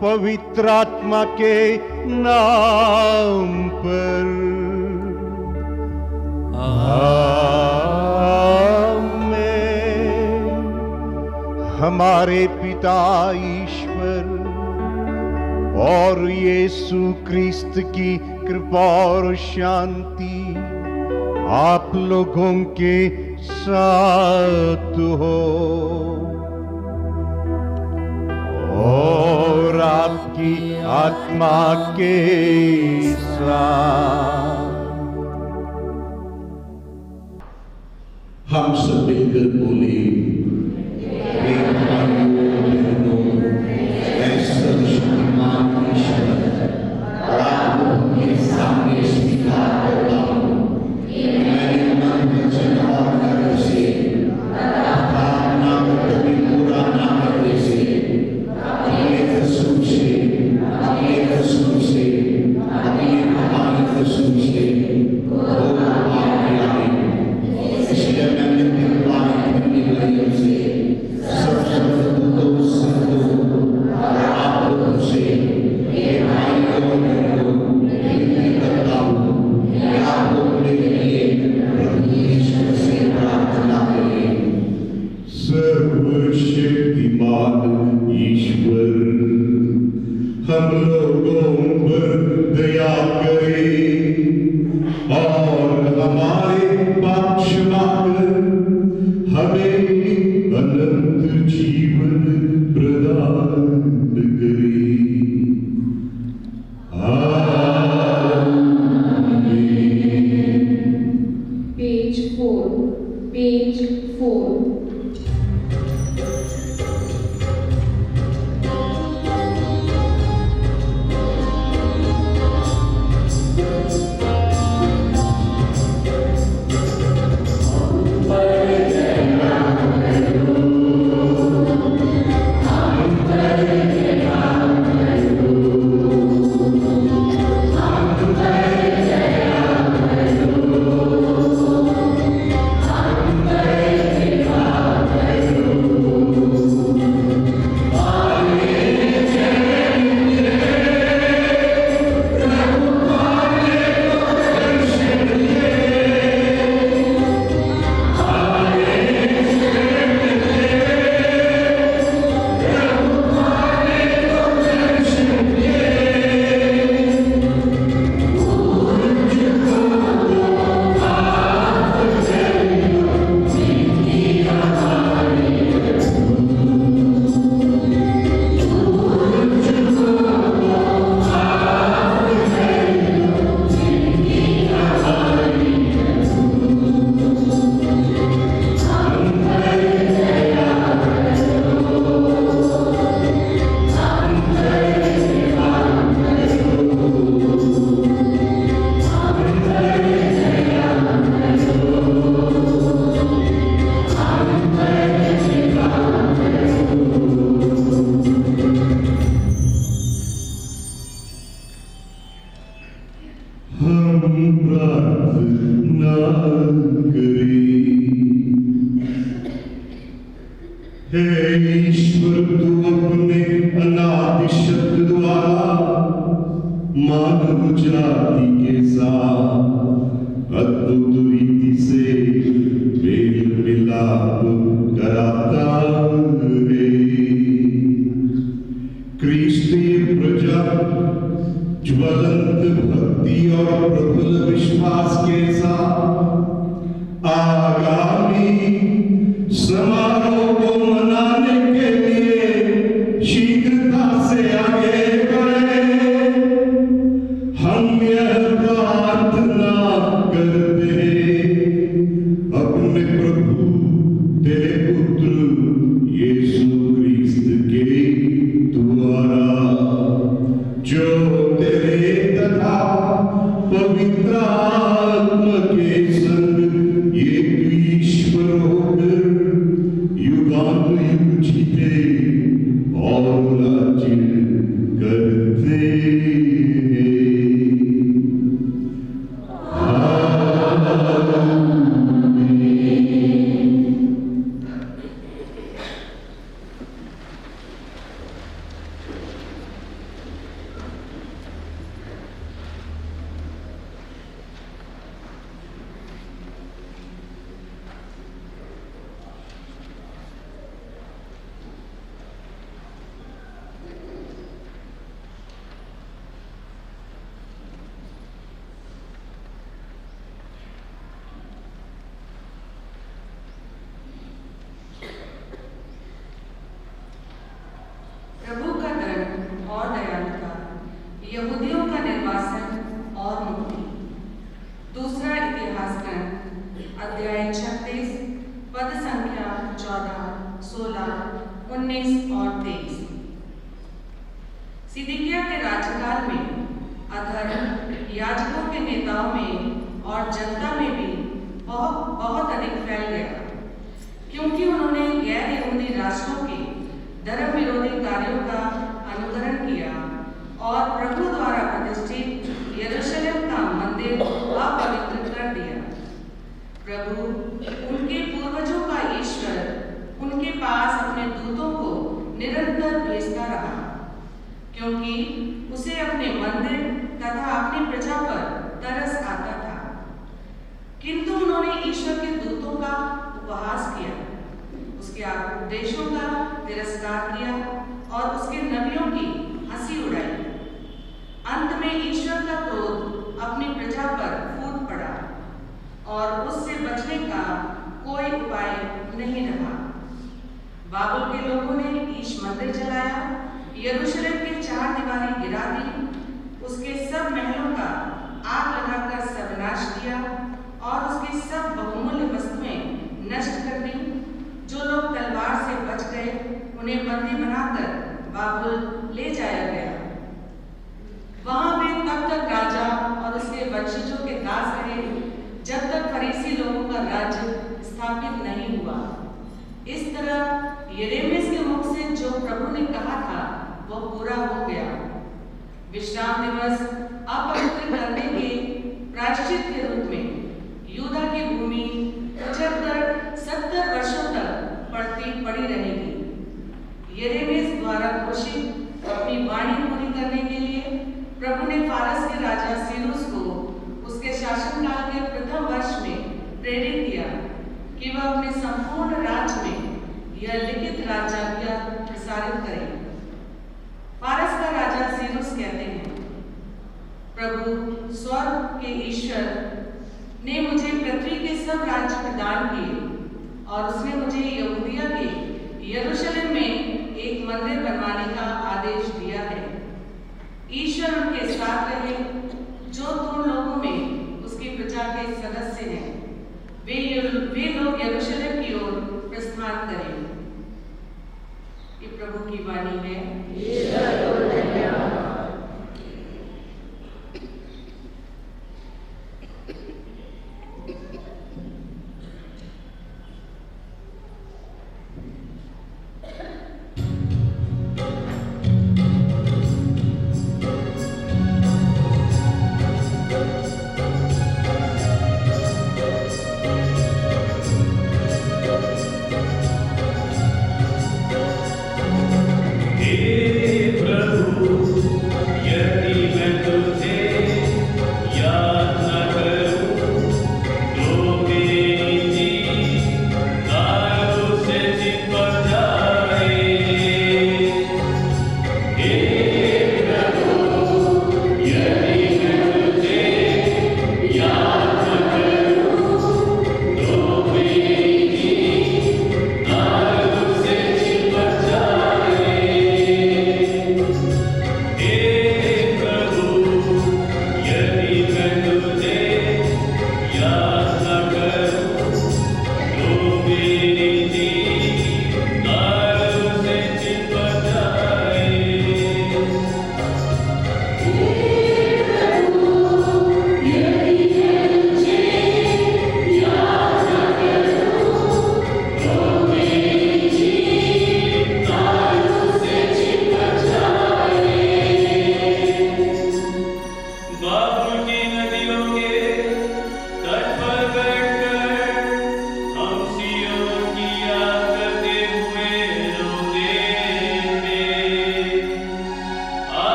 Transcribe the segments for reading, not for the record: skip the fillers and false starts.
पवित्र आत्मा के नाम पर आमीन। हमारे पिता ईश्वर और यीशु क्रिस्त की कृपा और शांति आप लोगों के साथ हो और आपकी आत्मा के साथ। हम सब मिलकर बोले, सर्वशक्तिमान ईश्वर, आप लोगों के सामने स्वीकार करता हूँ कि मैंने मन, वचन और कर्म से अपना कभी पूरा ना करने से, अपने कसूर से, अपनी कहानी कसूर से पाप किया है। इसलिए मैंने दिलवाने करने वाले से सब दूतों संतों और आप लोगों से ये भाइयों और बहनों विनती करता हूँ कि आप लोग मेरे लिए प्रभु यीशु से प्रार्थना करें। सर्वशक्तिमान ईश्वर, हम लोगों पर दया करे और हमारे पाप क्षमा कर हमें अनंत जीवन प्रदान करे। आमीन। Page 4 हे ईश्वर, तू अपने अनादि शब्द द्वारा मानव जाति के साथ अद्भुत रीति से मेल मिलाप कराता है। क्रिस्तीय प्रजा ज्वलंत भक्ति और प्रबल विश्वास के साथ आगामी समारोह को मनाने के लिए शीघ्रता से आगे बढ़े। हम यह प्रार्थना करते हैं अपने प्रभु तेरे पुत्र यीशु क्रिस्त के द्वारा, जो तेरे तथा पवित्र आत्मा के संग एक ईश्वर होकर सिदकिय्याह के राज्यकाल में अधर्म याजकों के नेताओं में और जनता में भी बहुत अधिक फैल गया, क्योंकि उन्होंने गैर यहूदी राष्ट्रों के धर्म विरोधी कार्यों का अनुकरण किया और प्रभु द्वारा प्रतिष्ठित यरूशलेम का मंदिर अपवित्र कर दिया। प्रभु उनके पूर्वजों का ईश्वर उनके पास अपने दूतों को निरंतर भेजता रहा, क्योंकि उसे अपने मंदिर तथा अपनी प्रजा पर तरस आता था। किंतु उन्होंने ईश्वर के दूतों का उपहास किया, उसके उपदेशों का तिरस्कार किया और उसके नबियों की हंसी उड़ाई। अंत में ईश्वर का क्रोध अपनी प्रजा पर फूट पड़ा और उससे बचने का कोई उपाय नहीं रहा। बाबुल के लोगों ने ईश मंदिर जलाया, यरूशलेम के 4 दीवारें गिरा दी, उसके सब महलों का आग लगाकर सर्वनाश किया और उसकी सब बहुमूल्य वस्तुएं नष्ट कर दी। जो लोग तलवार से बच गए उन्हें बंदी बनाकर बाबुल ले जाया गया। वहां वे तब तक राजा और उसके वंशजों के दास रहे जब तक फरीसी लोगों का राज्य स्थापित नहीं हुआ। इस तरह यिर्मयाह के मुख से जो प्रभु ने कहा था वह पूरा हो गया। विश्राम दिवस अपवित्र करने के प्रायश्चित के रूप में यूदा की भूमि 70 वर्षों तक पड़ी रहेगी। यिर्मयाह द्वारा घोषित अपनी वाणी पूरी करने के लिए प्रभु ने फारस के राजा सीरूस को उसके शासनकाल के प्रथम वर्ष में प्रेरित किया कि वह अपने संपूर्ण राज्य में यह लिखित राज्याज्ञा प्रसारित करे। फारस का राजा सीरूस कहते हैं, प्रभु स्वर्ग के ईश्वर ने मुझे पृथ्वी के सब राज्य प्रदान किए और उसने मुझे यहूदिया के यरूशलेम में एक मंदिर बनवाने का आदेश दिया है। ईश्वर उनके साथ रहे जो तुम लोगों में उसकी प्रजा के सदस्य हैं। वे लोग यरूशलेम की ओर प्रस्थान करें। ये प्रभु की वाणी है। हे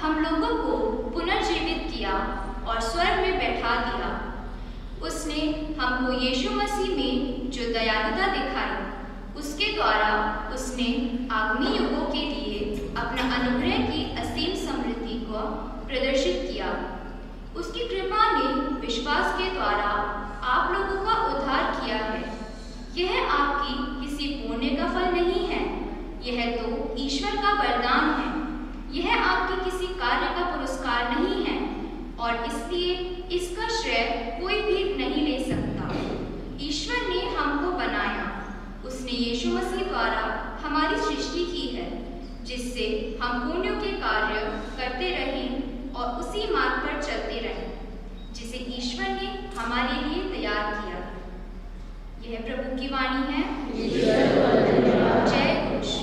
हम लोगों को पुनर्जीवित किया और स्वर्ग में बैठा दिया। उसने हमको यीशु मसीह में जो दयालुता दिखाई, उसके द्वारा उसने आगामी युगों के लिए अपना अनुग्रह की असीम समृद्धि को प्रदर्शित किया। उसकी कृपा ने विश्वास के द्वारा आप लोगों का उद्धार किया है। यह आपकी किसी पुण्य का फल नहीं है, यह तो ईश्वर का वरदान है। यह आपके किसी कार्य का पुरस्कार नहीं है और इसलिए इसका श्रेय कोई भी नहीं ले सकता। ईश्वर ने हमको बनाया। उसने यीशु मसीह द्वारा हमारी सृष्टि की है, जिससे हम पुण्यों के कार्य करते रहें और उसी मार्ग पर चलते रहें जिसे ईश्वर ने हमारे लिए तैयार किया। यह प्रभु की वाणी है। जय घोष।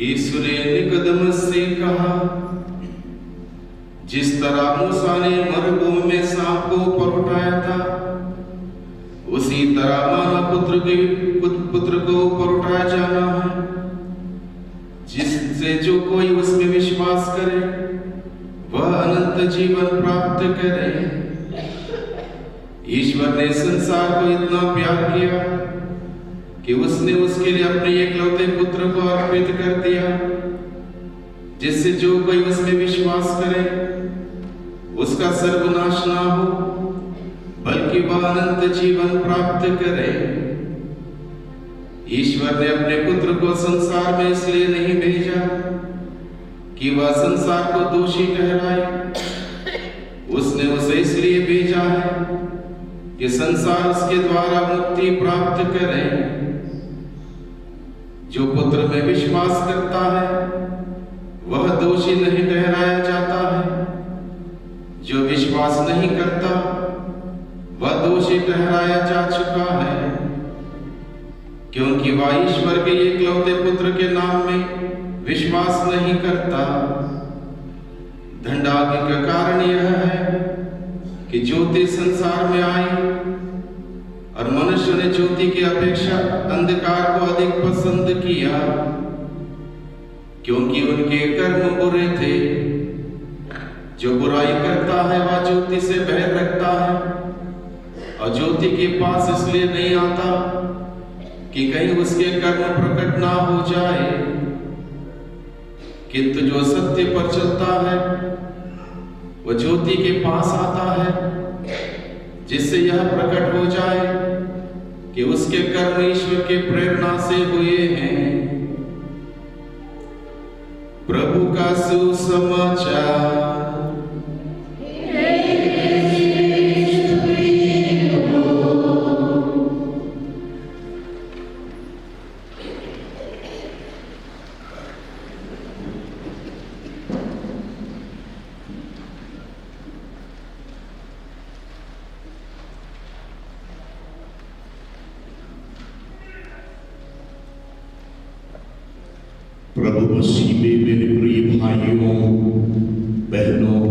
यीशु ने निकोदेमुस से कहा, जिस तरह मूसा ने मरुभूमि में सांप को ऊपर उठाया था, उसी तरह मानव पुत्र को ऊपर उठाया जाना है, जिससे जो कोई उसमें विश्वास करे वह अनंत जीवन प्राप्त करे। ईश्वर ने संसार को इतना प्यार किया कि उसने उसके लिए अपने एकलौते पुत्र को अर्पित कर दिया, जिससे जो कोई उसमें विश्वास करे उसका सर्वनाश ना हो, बल्कि वह अनंत जीवन प्राप्त करे। ईश्वर ने अपने पुत्र को संसार में इसलिए नहीं भेजा कि वह संसार को दोषी ठहराए, उसने उसे इसलिए भेजा है कि संसार उसके द्वारा मुक्ति प्राप्त करे। जो पुत्र में विश्वास करता है वह दोषी नहीं ठहराया जाता है, जो विश्वास नहीं करता वह दोषी ठहराया जा चुका है, क्योंकि वह ईश्वर के एकलौते पुत्र के नाम में विश्वास नहीं करता। दंडाज्ञा का कारण यह है कि ज्योति संसार में आई और मनुष्य ने ज्योति की अपेक्षा अंधकार को अधिक पसंद किया, क्योंकि उनके कर्म बुरे थे। जो बुराई करता है वह ज्योति से बैर रखता है और ज्योति के पास इसलिए नहीं आता कि कहीं उसके कर्म प्रकट ना हो जाए। किंतु जो सत्य पर चलता है वह ज्योति के पास आता है, जिससे यह प्रकट हो जाए कि उसके कर्म ईश्वर के प्रेरणा से हुए हैं। प्रभु का सुसमाचार। मसीह में मेरे प्रिय भाइयों बहनों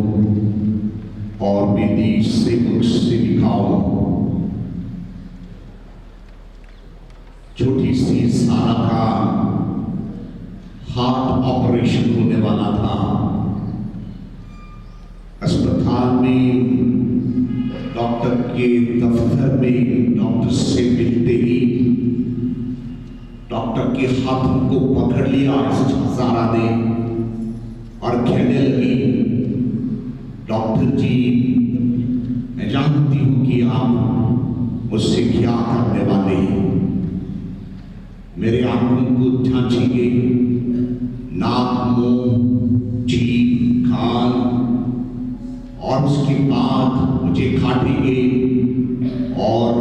और मेरी सेवक सेविकाओं, छोटी सी सारा का हार्ट ऑपरेशन होने वाला था। अस्पताल में डॉक्टर के दफ्तर में डॉक्टर से मिलते ही डॉक्टर के हाथों को पकड़ लिया सारा ने और कहने लगी, डॉक्टर जी मैं जानती हूं कि आप मुझसे क्या करने वाले हैं। मेरे आंखों को जांचेंगे, नाक, मुंह, जीभ, कान और उसके बाद मुझे काटेंगे और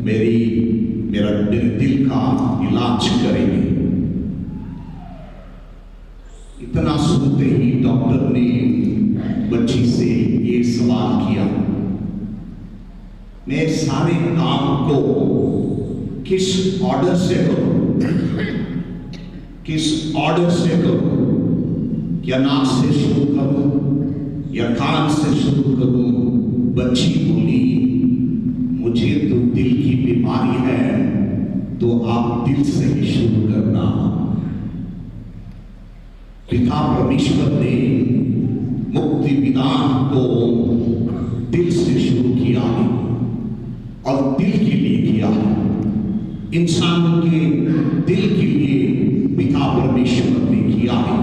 मेरा दिल का इलाज करेंगे। इतना सुनते ही डॉक्टर ने बच्ची से ये सवाल किया, मैं सारे काम को किस ऑर्डर से करूं? किस ऑर्डर से करूं? क्या नाक से शुरू करूं या कान से शुरू करूं? बच्ची बोली, मुझे तो दिल की बीमारी है तो आप दिल से ही शुरू करना। पिता परमेश्वर ने मुक्ति विधान को दिल से शुरू किया है और दिल के लिए किया है। इंसानों के दिल के लिए पिता परमेश्वर ने किया है।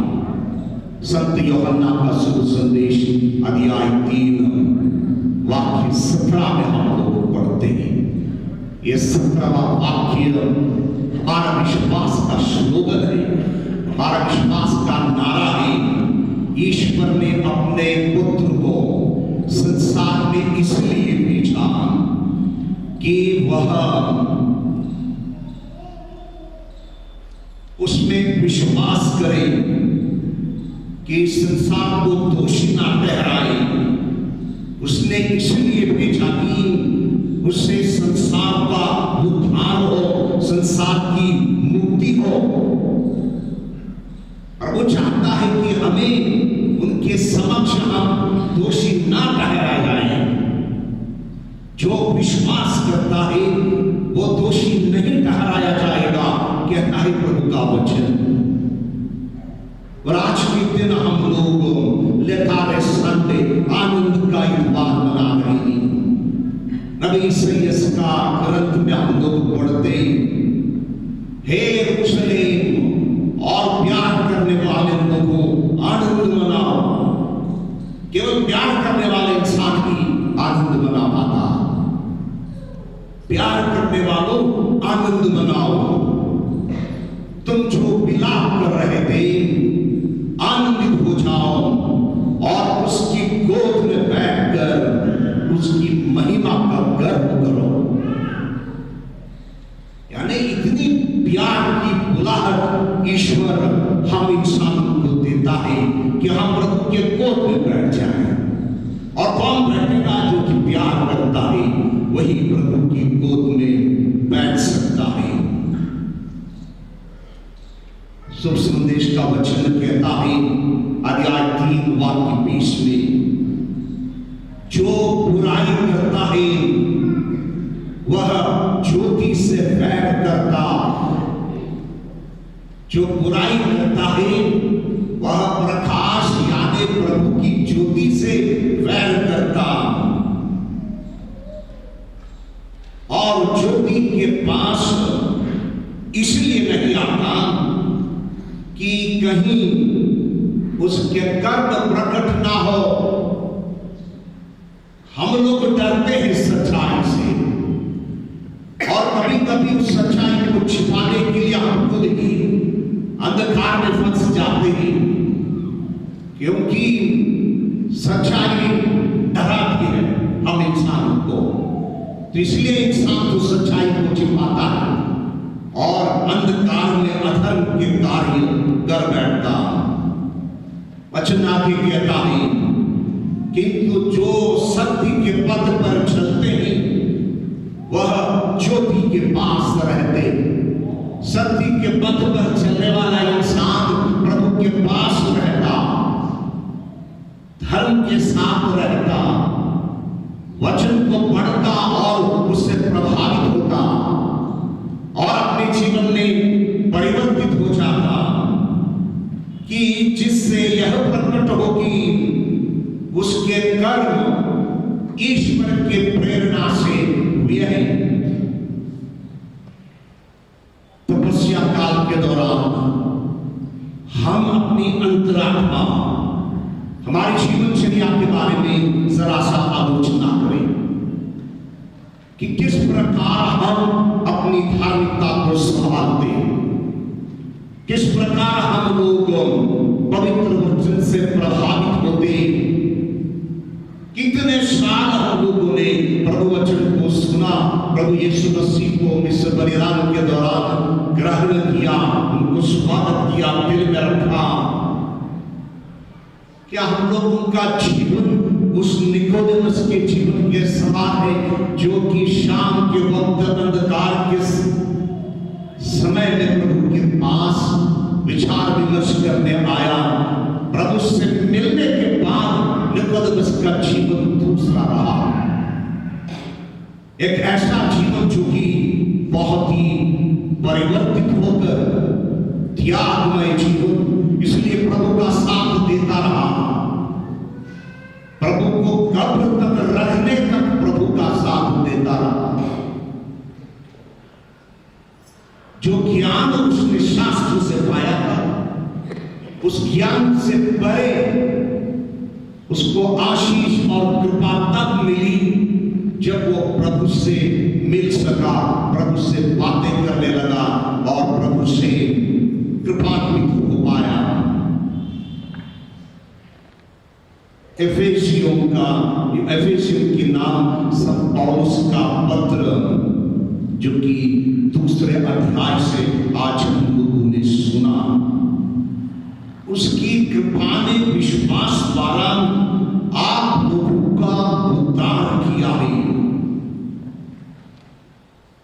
संत यूहन्ना का शुभ संदेश अध्याय 3 वाक्य 17 में हम लोग पढ़ते हैं। ये 17वां वाक्य हमारा विश्वास का स्लोगन है, हमारा विश्वास का नारा है। ईश्वर ने अपने पुत्र को संसार में इसलिए भेजा कि वह उसमें विश्वास करे कि संसार को दोषी ना ठहराए। उसने इसलिए भेजा कि उससे संसार का उद्धार हो, संसार की मुक्ति हो। और वो चाहता है कि हमें उनके समक्ष हम दोषी ना ठहराया जाए। जो विश्वास करता है वो दोषी नहीं ठहराया जाएगा, कहता है प्रभु का वचन। और आज के दिन हम लोग लेतारे संडे आनंद का इतवार मना रहे हैं। नबी इसाइयाह का ग्रंथ में हम लोग पढ़ते, हे यरूशलेम और प्यार करने वाले लोगों आनंद मनाओ। केवल प्यार करने वाले इंसान ही आनंद मना पाता। प्यार करने वालों आनंद मनाओ। तुम जो विलाप कर रहे थे आनंदित हो जाओ और उसकी गोद में बैठकर उसकी महिमा का गर्व करो। यानी इतनी प्यार की बुलाहट ईश्वर हम इंसानों को देता है कि हम प्रभु के गोद में बैठ जाएं। और कौन बैठेगा? जो कि प्यार करता है वही प्रभु की गोद में बैठ सकता है। शुभ संदेश का वचन कहता है अध्याय 3 वाक्य 20 में, जो बुराई करता है वह ज्योति से वैर करता। जो बुराई करता है वह प्रकाश यानी प्रभु की ज्योति से वैर करता और ज्योति के पास इसलिए नहीं आता कि कहीं उसके कर्म प्रकट ना हो। हम लोग डरते हैं सच्चाई से और कभी कभी उस सच्चाई को छिपाने के लिए हम खुद ही अंधकार में फंस जाते हैं, क्योंकि सच्चाई डराती है हम इंसानों को। तो इसलिए इंसान तो सच्चाई को छिपाता है और अंधकार में अधर्म के कार्य कर बैठता। वचन आगे कहता है, किंतु जो सत्य के पथ पर चलते हैं वह ज्योति के पास रहते। सत्य के पथ पर चलने वाला इंसान वचन के साथ रहता, वचन को पढ़ता और उससे प्रभावित होता और अपने जीवन में परिवर्तित हो जाता, कि जिससे यह प्रकट हो कि उसके कर्म ईश्वर के प्रेरणा से हुए हैं। तपस्या काल के दौरान हम अपनी अंतरात्मा, हमारी जीवनचर्या के बारे में जरा सा आलोचना करें कि किस प्रकार हम अपनी धार्मिकता को संभालते हैं, किस प्रकार हम लोग पवित्र वचन से प्रभावित होते हैं। कितने साल हम लोगों ने प्रभु वचन को सुना, प्रभु यीशु मसीह को मिस्र बलिदान के दौरान ग्रहण किया, उनको स्वागत किया, दिल में रखा। क्या हम लोगों का जीवन उस निकोदेमस के जीवन के समान है, जो कि शाम के वक्त अंधकार के समय में प्रभु के पास विचार विमर्श करने आया? प्रभु से मिलने के बाद निकोदेमस का जीवन दूसरा रहा, एक ऐसा जीवन जो कि बहुत ही परिवर्तित होकर त्यागमय जीवन, इसलिए प्रभु का साथ देता रहा, प्रभु को कब्र तक रखने तक प्रभु का साथ देता रहा। जो ज्ञान उसने शास्त्र से पाया था, उस ज्ञान से परे उसको आशीष और कृपा तब मिली जब वो प्रभु से मिल सका, प्रभु से बातें करने लगा और प्रभु से कृपान्वित हो पाया। एफेसियों के नाम संत पौलुस का पत्र, जो कि दूसरे अध्याय से आज हम लोगों ने सुना, उसकी कृपा ने विश्वास द्वारा आप लोगों का उद्धार किया है।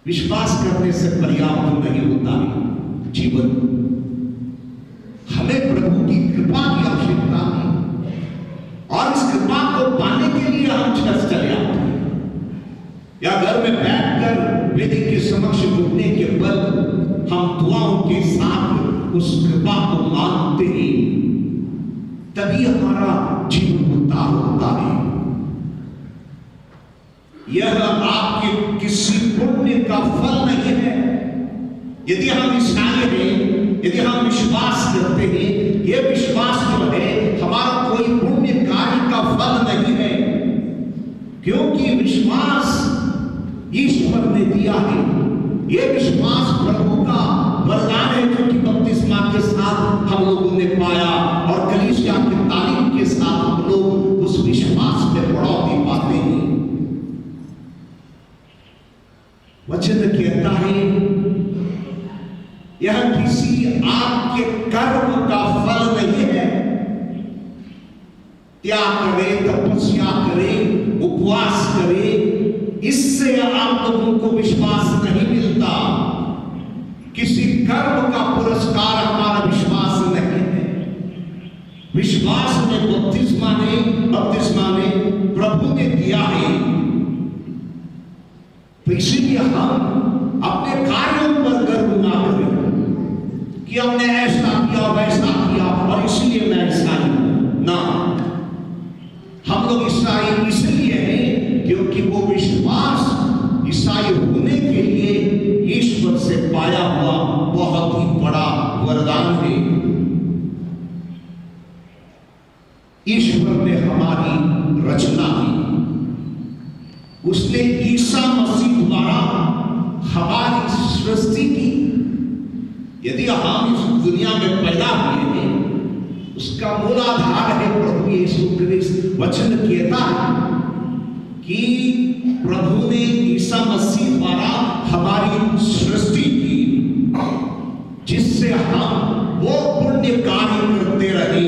विश्वास करने से पर्याप्त नहीं होता है जीवन, हमें प्रभु की कृपा की आवश्यकता है और इस कृपा को पाने के लिए हम चर्च चले आते हैं या घर में बैठकर वेदी के समक्ष घुटने के बल हम दुआओं के साथ उस कृपा को मानते हैं, तभी हमारा जीवन उद्धार होता है। यह आपके किसी पुण्य का फल नहीं है। यदि हम ईसाई हैं, यदि हम विश्वास करते हैं, यह विश्वास जो है हमारा कोई पुण्य कार्य का फल नहीं है, क्योंकि विश्वास ईश्वर ने दिया है। यह विश्वास प्रभु का वरदान है, जो कि बपतिस्मा के साथ हम लोगों ने पाया और कलीसिया की तालीम के साथ हम लोग उस विश्वास में बढ़ोतरी पाते हैं। वचन कहता है यह किसी आपके कर्म का फल नहीं है। त्याग करें, तपस्या करें, उपवास करें, इससे आप लोगों को विश्वास नहीं मिलता। किसी कर्म का पुरस्कार हमारा विश्वास नहीं है। विश्वास में बपतिस्मा ने प्रभु ने दिया है, तो इसीलिए हम अपने कार्यों पर गर्व ना करें कि हमने ऐसा किया वैसा किया और इसलिए मैं ईसाई हूं। ना, हम लोग ईसाई इसलिए हैं क्योंकि वो विश्वास ईसाई होने के लिए ईश्वर से पाया हुआ बहुत ही बड़ा वरदान है। ईश्वर ने हमारी रचना की, उसने ईसा मसीह द्वारा हमारी सृष्टि की। यदि हम इस दुनिया में पैदा हुए हैं, उसका मूल आधार है प्रभु यीशु क्रिस्त। वचन कहता है कि प्रभु ने ईसा मसीह द्वारा हमारी सृष्टि की, जिससे हम वो पुण्य कार्य करते रहे,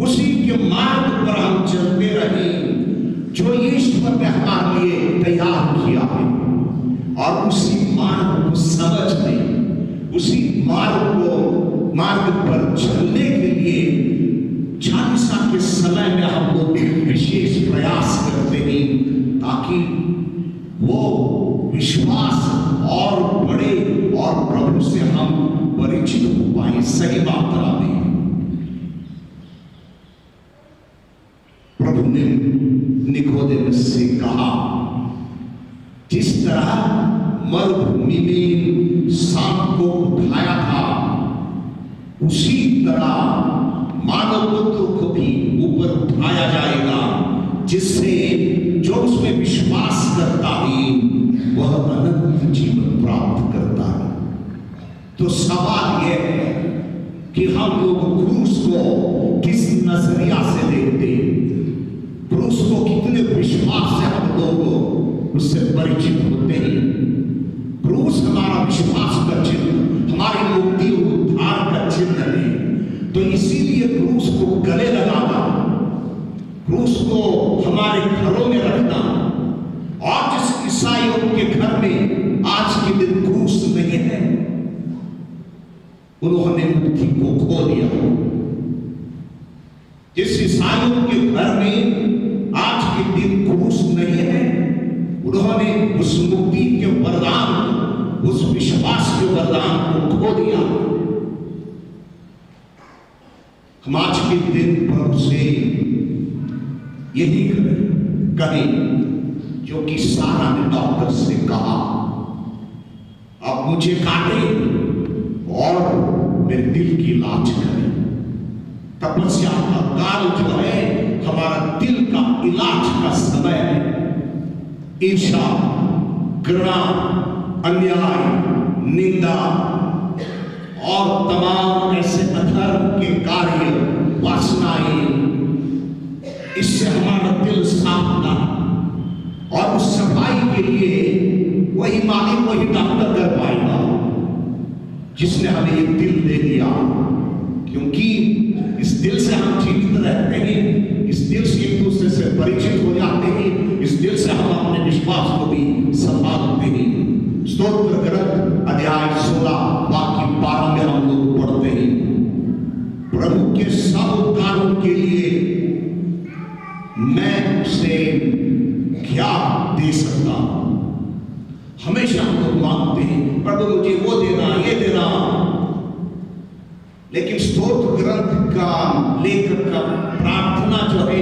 उसी के मार्ग पर हम चलते रहे जो ईश्वर ने हमारे लिए तैयार किया है, और उसी मार्ग को समझने, उसी मार्ग पर चलने के लिए चालीसा के समय में हम लोग विश्वास और बढ़े और प्रभु से हम परिचित हो पाए सही मात्रा में। प्रभु ने निकोदेमस से कहा, जिस तरह मरुभूमि में सांप को उठाया था, उसी तरह मानव पुत्र को भी ऊपर उठाया जाएगा, जिससे जो उसमें विश्वास करता है वह अनंत जीवन प्राप्त करता है। तो सवाल यह है कि हम लोग क्रूस को किस नजरिया से देखते हैं, क्रूस को कितने विश्वास से हम लोग उससे परिचित होते हैं। क्रूस हमारा विश्वास का चिन्ह, हमारी मुक्ति और उद्धार का चिन्ह है। तो इसीलिए क्रूस को गले लगाना, क्रूस को हमारे घरों में रखना, और जिस ईसाइयों के घर में आज के दिन क्रूस नहीं है, उन्होंने मुक्ति को खो दिया। जिस ईसाइयों के घर में आज के दिन क्रूस नहीं है, उन्होंने उस मुक्ति के वरदान, उस विश्वास के वरदान को खो दिया। हम आज के दिन प्रभु से यही कहें जो कि सारा ने डॉक्टर से कहा, अब मुझे काटे और मेरे दिल की इलाज करें। तपस्या का काल जो है हमारा दिल का इलाज का समय है। ईर्ष्या, घृणा, अन्याय, निंदा और तमाम ऐसे अधर्म के कार्य, वासनाएं, इससे हमारा दिल साफ ना, और उस सफाई के लिए वही मालिक, वही डॉक्टर कर पाएगा जिसने हमें ये दिल दे दिया। क्योंकि इस दिल से हम जीवित रहते हैं, इस दिल से एक दूसरे से परिचित हो जाते हैं, इस दिल से हम अपने विश्वास को भी संभालते हैं। स्तोत्र ग्रंथ अध्याय 16 वाक्य 12 में हम लोग पढ़ते हैं, प्रभु के सब उपकारों के लिए मैं उसे क्या दे सकता हूं। हमेशा हम लोग मांगते हैं, प्रभु मुझे वो देना, ये देना, लेकिन स्तोत्र ग्रंथ का लेखक का प्रार्थना जो है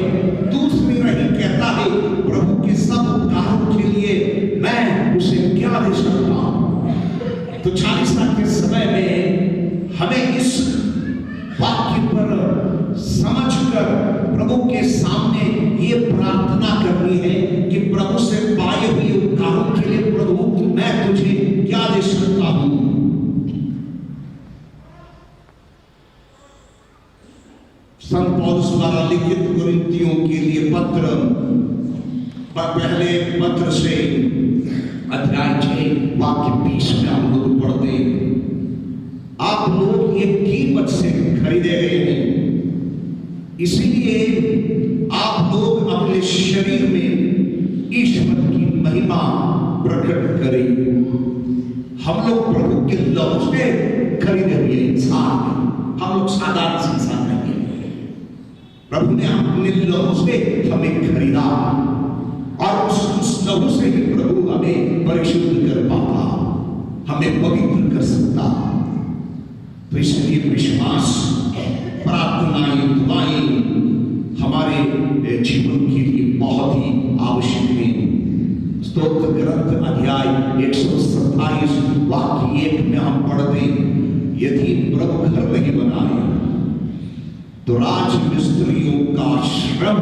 दूसरी नहीं, कहता है प्रभु के सब उपकारों के लिए मैं उसे क्या दे सकता हूं। तो 40 साल के समय में हमें इस वाक्य पर समझकर प्रभु के सामने ये प्रार्थना करनी है कि प्रभु से पाए हुए उपकारों के लिए प्रभु मैं तुझे क्या दे सकता हूं। संत पौलुस द्वारा लिखित कुरिन्थियों के लिए पत्र, पहले पत्र से अध्याय 6 वाक्य 20 में हम लोग पढ़ते, आप लोग एक कीमत से खरीदे गए हैं, इसीलिए आप लोग अपने शरीर में ईश्वर की महिमा प्रकट करें। हम लोग प्रभु के लहू से खरीदे हुए इंसान हैं, हम लोग साधारण इंसान नहीं। प्रभु ने अपने लहू से हमें खरीदा और उस लहू से ही प्रभु हमें परिशुद्ध कर पाता, हमें पवित्र कर सकता। तो इसलिए विश्वास, प्रार्थनाएं, दुआएं हमारे जीवन के लिए बहुत ही आवश्यक है। स्तोत्र ग्रंथ अध्याय 127 वाक्य 1 में हम पढ़ते, यदि प्रभु घर नहीं बनाए तो राज मिस्त्रियों का श्रम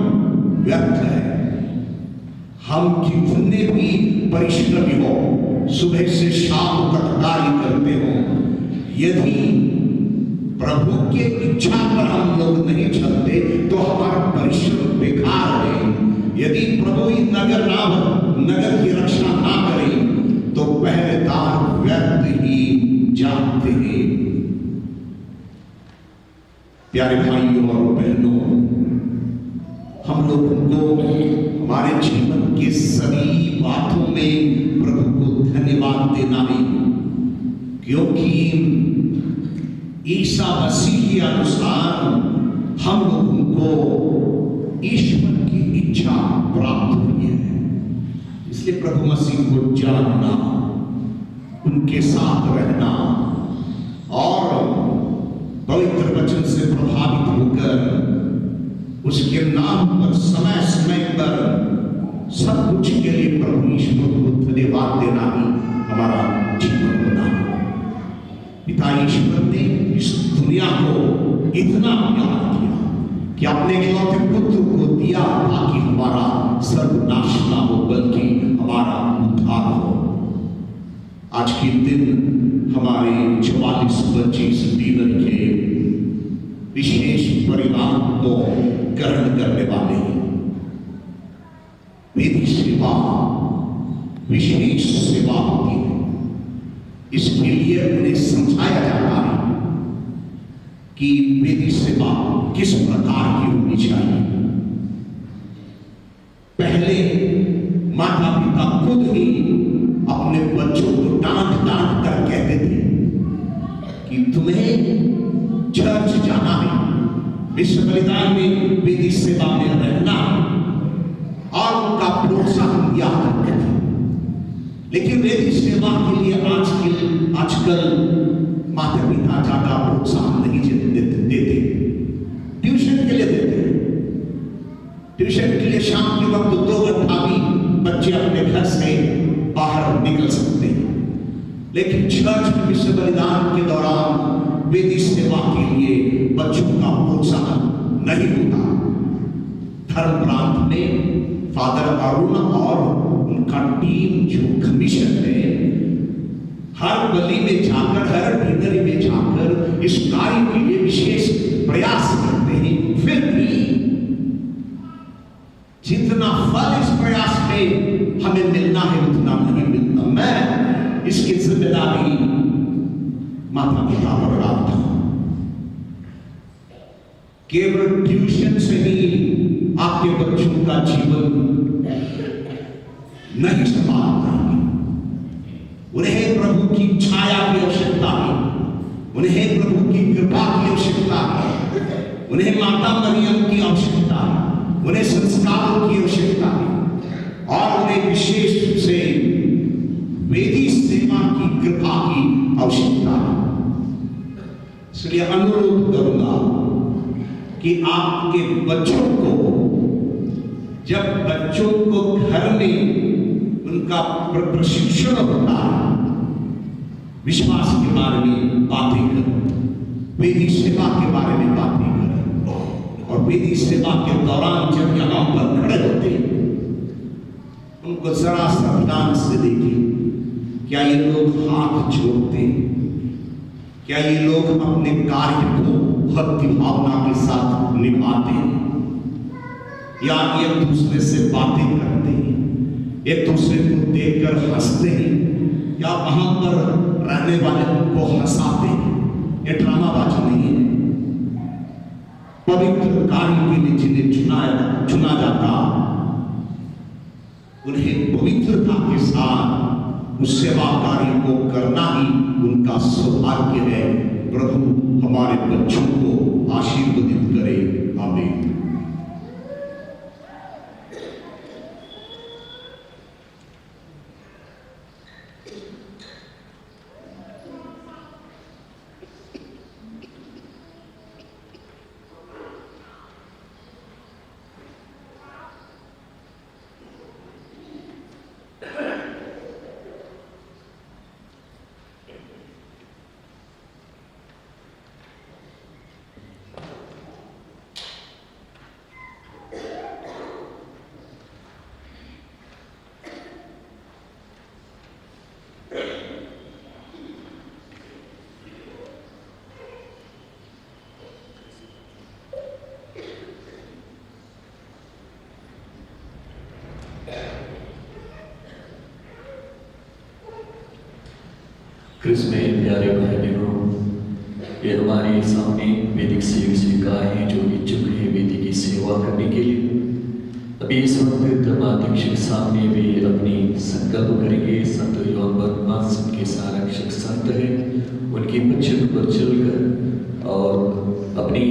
व्यर्थ है। हम कितने भी परिश्रमी हो, सुबह से शाम तक कार्य करते हो, यदि प्रभु के इच्छा पर हम लोग नहीं चलते तो हमारा परिश्रम बेकार है। यदि प्रभु ही नगर की रक्षा ना करें तो पहरेदार व्यर्थ ही जाते हैं। प्यारे भाइयों और बहनों, हम लोगों को हमारे जीवन के सभी बातों में प्रभु को धन्यवाद देना है, क्योंकि ईसा मसीह के अनुसार हम लोगों को ईश्वर की इच्छा प्राप्त हुई है। इसलिए प्रभु मसीह को जानना, उनके साथ रहना और पवित्र वचन से प्रभावित होकर उसके नाम पर समय समय पर सब कुछ के लिए प्रभु ईश्वर को धन्यवाद देना ही हमारा जीवन बना। पिता ईश्वर ने इस दुनिया को इतना प्यार किया कि अपने इकलौते पुत्र को दिया ताकि हमारा सर्वनाश ना हो बल्कि हमारा उद्धार हो। आज के दिन हमारे 44-25 दिन के विशेष परिणाम को ग्रहण करने वाले हैं। वेदी सेवा विशेष सेवा होती है, इसके लिए उन्हें समझाया जाता है कि वेदी सेवा किस प्रकार की होनी चाहिए। पहले माता पिता खुद ही अपने बच्चों को डांट डांट कर कहते थे कि तुम्हें चर्च जाना है, विश्व बलिदान में वेदी सेवा में रहना और उनका प्रोत्साहन दिया करते थे। लेकिन वेदी सेवा के लिए आजकल माता पिता ज्यादा प्रोत्साहन नहीं देते। ट्यूशन के लिए देते हैं। ट्यूशन के लिए शाम के वक्त 2 घंटा भी बच्चे अपने घर से बाहर निकल सकते हैं, लेकिन चर्च में विश्व बलिदान के दौरान वेदी सेवा के लिए बच्चों का प्रोत्साहन नहीं होता। धर्म प्रांत में फादर अरुण और उनका टीम जो कमीशन है, हर गली में जाकर, हर डिनर में जाकर इस कार्य के लिए विशेष प्रयास करते हैं। फिर भी जितना फल इस प्रयास में हमें मिलना है उतना नहीं मिलता। मैं इसकी जिम्मेदारी माता पिता पर डालता हूं। केवल ट्यूशन से ही आपके बच्चों का जीवन नहीं संभाल पाएंगे। उन्हें प्रभु की छाया की आवश्यकता है, उन्हें प्रभु की कृपा की आवश्यकता है, उन्हें माता मरियम की आवश्यकता है, उन्हें संस्कारों की आवश्यकता है और उन्हें विशेष रूप से वेदी सेवा की कृपा की आवश्यकता है। इसलिए अनुरोध करूंगा कि आपके बच्चों को, जब बच्चों को घर में उनका प्रशिक्षण होता है, विश्वास के बारे में बातें करें, वेदी सेवा के बारे में बातें करें और वेदी सेवा के दौरान जब यहां पर खड़े होते हैं उनको जरा सा ध्यान से देखिए। क्या ये लोग हाथ जोड़ते हैं? क्या ये लोग अपने कार्य को भक्ति भावना के साथ निभाते हैं या एक दूसरे से बातें करते हैं, एक दूसरे को देखकर हंसते हैं या वहां पर रहने वाले को हंसाते हैं? ये ड्रामाबाजी नहीं है। पवित्र कार्य के लिए जिन्हें चुना जाता, उन्हें पवित्रता के साथ उस सेवा कार्य को करना ही उनका सौभाग्य है। प्रभु हमारे बच्चों को आशीर्वादित करे। आमीन। क्रिस्त में प्यारे भाई बहनों, ये हमारे सामने वैदिक सेवक हैं जो इच्छुक हैं वेदी की सेवा करने के लिए। अभी इस वक्त धर्माध्यक्ष सामने वे अपनी संकल्प करेंगे। संत योहान बर्नबास उनके सारक्षक संत हैं, उनके वचन पर चलकर और अपनी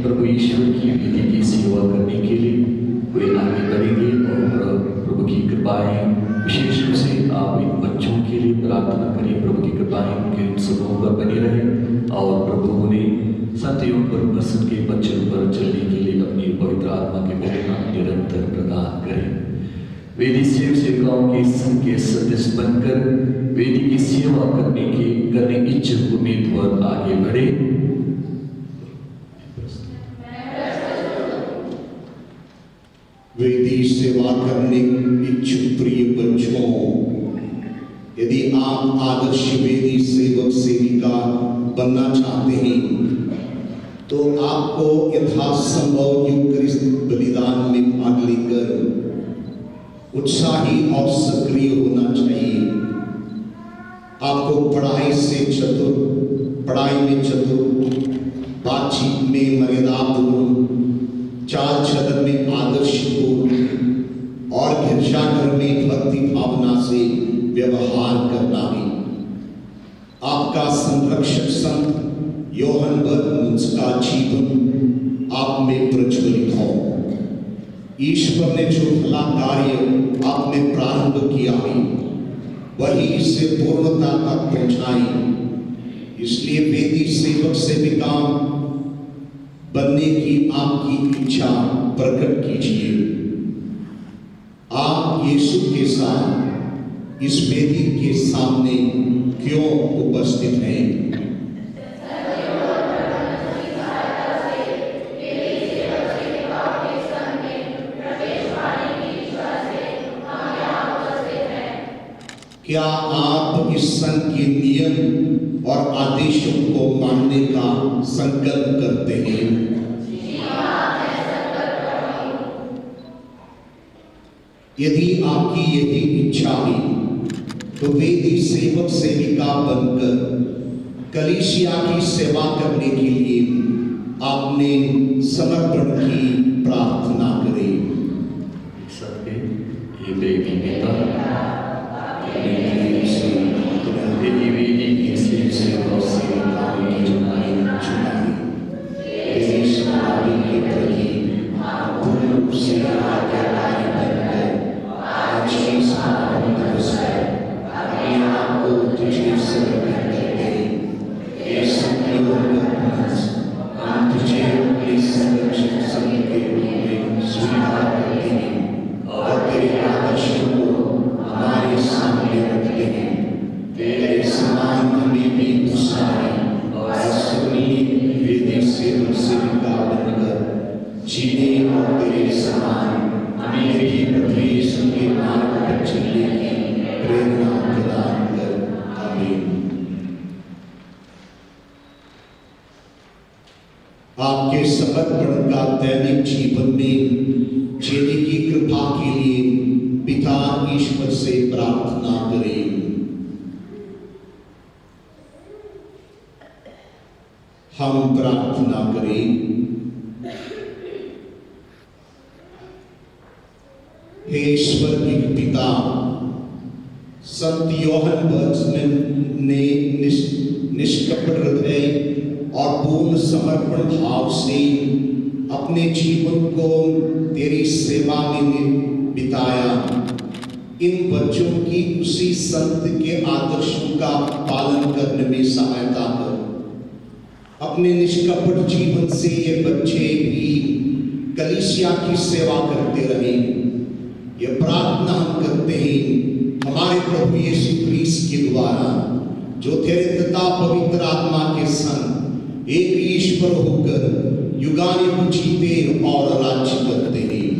प्रभु ईश्वर की वेदी की सेवा करने के लिए वे आगे बढ़ेंगे और प्रभु की कृपाएं विशेष रूप से आप इन बच्चों के लिए प्रार्थना करें। प्रभु की कृपाएं उनके उन सबों पर बनी रहे और प्रभु उन्हें सत्यों पर वचन के वचन पर चलने के लिए अपनी पवित्र आत्मा के प्रेरणा निरंतर प्रदान करें। वेदी सेवकाओं के संघ के सदस्य बनकर वेदी की सेवा करने इच्छुक उम्मीदवार आगे बढ़े। वेदी सेवा करने इच्छुक प्रिय बच्चों, यदि आप आदर्श वेदी सेवक सेविका बनना चाहते हैं तो आपको यथासंभव यूकरिस्ट बलिदान में भाग लेकर उत्साही और सक्रिय होना चाहिए। आपको पढ़ाई में चतुर, बातचीत में मर्यादापूर्ण, चाल चलन में आदर्शपूर्ण और गिरजाघर में भक्ति भावना से व्यवहार करना है। आपका संरक्षक संत योहन बर्नस का जीवन आप में प्रज्वलित हो। ईश्वर ने जो भला कार्य आप में प्रारंभ किया है वही इसे पूर्णता तक पहुंचाए। इसलिए वेदी सेवक सेविका बनने की आपकी इच्छा प्रकट कीजिए। आप यीशु के साथ इस वेदी के सामने क्यों उपस्थित हैं? क्या आप इस संघ के नियम और आदेशों को मानने का संकल्प करते हैं? यदि आपकी यही इच्छा है तो वेदी सेवक सेविका बनकर कलीसिया की सेवा करने के लिए आपने समर्पण की प्रार्थना करें। सबके ये बेबी पिता आपके समर्पण का दैनिक जीवन में जीने की कृपा के लिए पिता ईश्वर से प्रार्थना करें। हम प्रार्थना करें। हे ईश्वर के पिता, संत योहन बर्नस ने निष्कपट हृदय और पूर्ण समर्पण भाव से अपने जीवन को तेरी सेवा में बिताया। इन बच्चों की उसी संत के आदर्शों का पालन करने में सहायता कर। अपने निष्कपट जीवन से ये बच्चे भी कलीसिया की सेवा करते रहे। ये प्रार्थना हम करते हैं हमारे प्रभु यीशु क्रिस्त के द्वारा, जो तेरे पिता पवित्र आत्मा के संग एक ईश्वर होकर युगानुयुग जीते और राज्य करते हैं।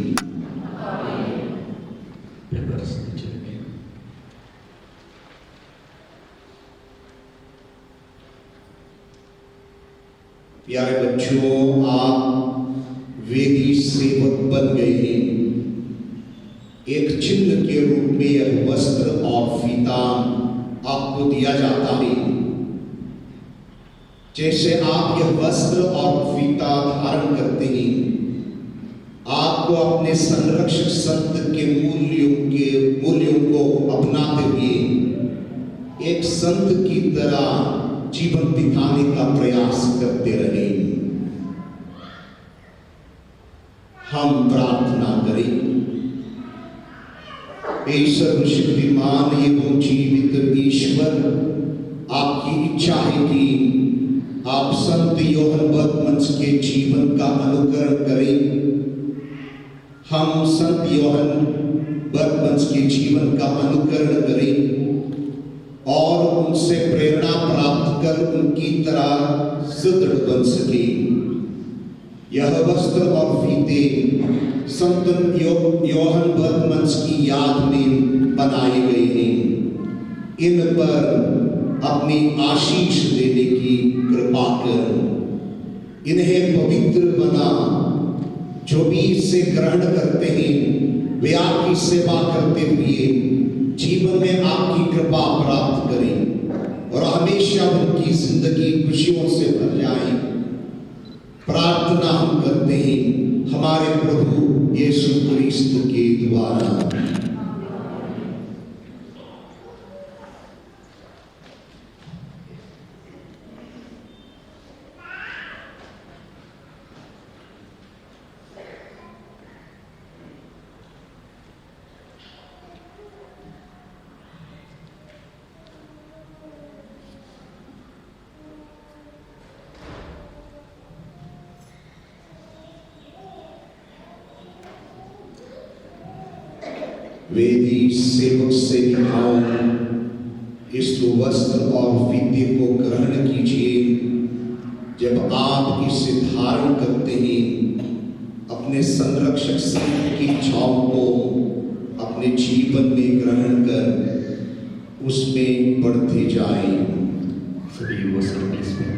प्यारे बच्चों, आप वेदी सेवक बन गए हैं। एक चिन्ह के रूप में यह वस्त्र और फीता आपको दिया जाता है। जैसे आप यह वस्त्र और फीता धारण करते हैं, आपको अपने संरक्षक संत के मूल्यों को अपनाते हुए एक संत की तरह जीवन बिताने का प्रयास करते रहे। हम प्रार्थना करें। हे सर्वशक्तिमान एवं जीवित ईश्वर, आपकी इच्छा है कि आप संत योहन बर्तमंस के जीवन का अनुकरण करें। हम संत योहन बर्तमंस के जीवन का अनुकरण करें और उनसे प्रेरणा प्राप्त कर उनकी तरह सुदृढ़ बन सके। यह वस्त्र और फीते संत योहन बर्तमंस की याद में बनाए गए हैं। इन पर अपनी आशीष देने की कृपा कर। इन्हें पवित्र बना। जो भी इसे ग्रहण करते हैं वे आपकी सेवा करते हुए जीवन में आपकी कृपा प्राप्त करें और हमेशा उनकी जिंदगी खुशियों से भर जाए। प्रार्थना हम करते हैं हमारे प्रभु यीशु क्रिस्त के द्वारा। वेदी सेवक से निभाओ, इस वस्त्र और फीते को ग्रहण कीजिए। जब आप इसे धारण करते हैं अपने संरक्षक सिंह की छाव को अपने जीवन में ग्रहण कर उसमें बढ़ते जाएं। सभी वस्त्र इसमें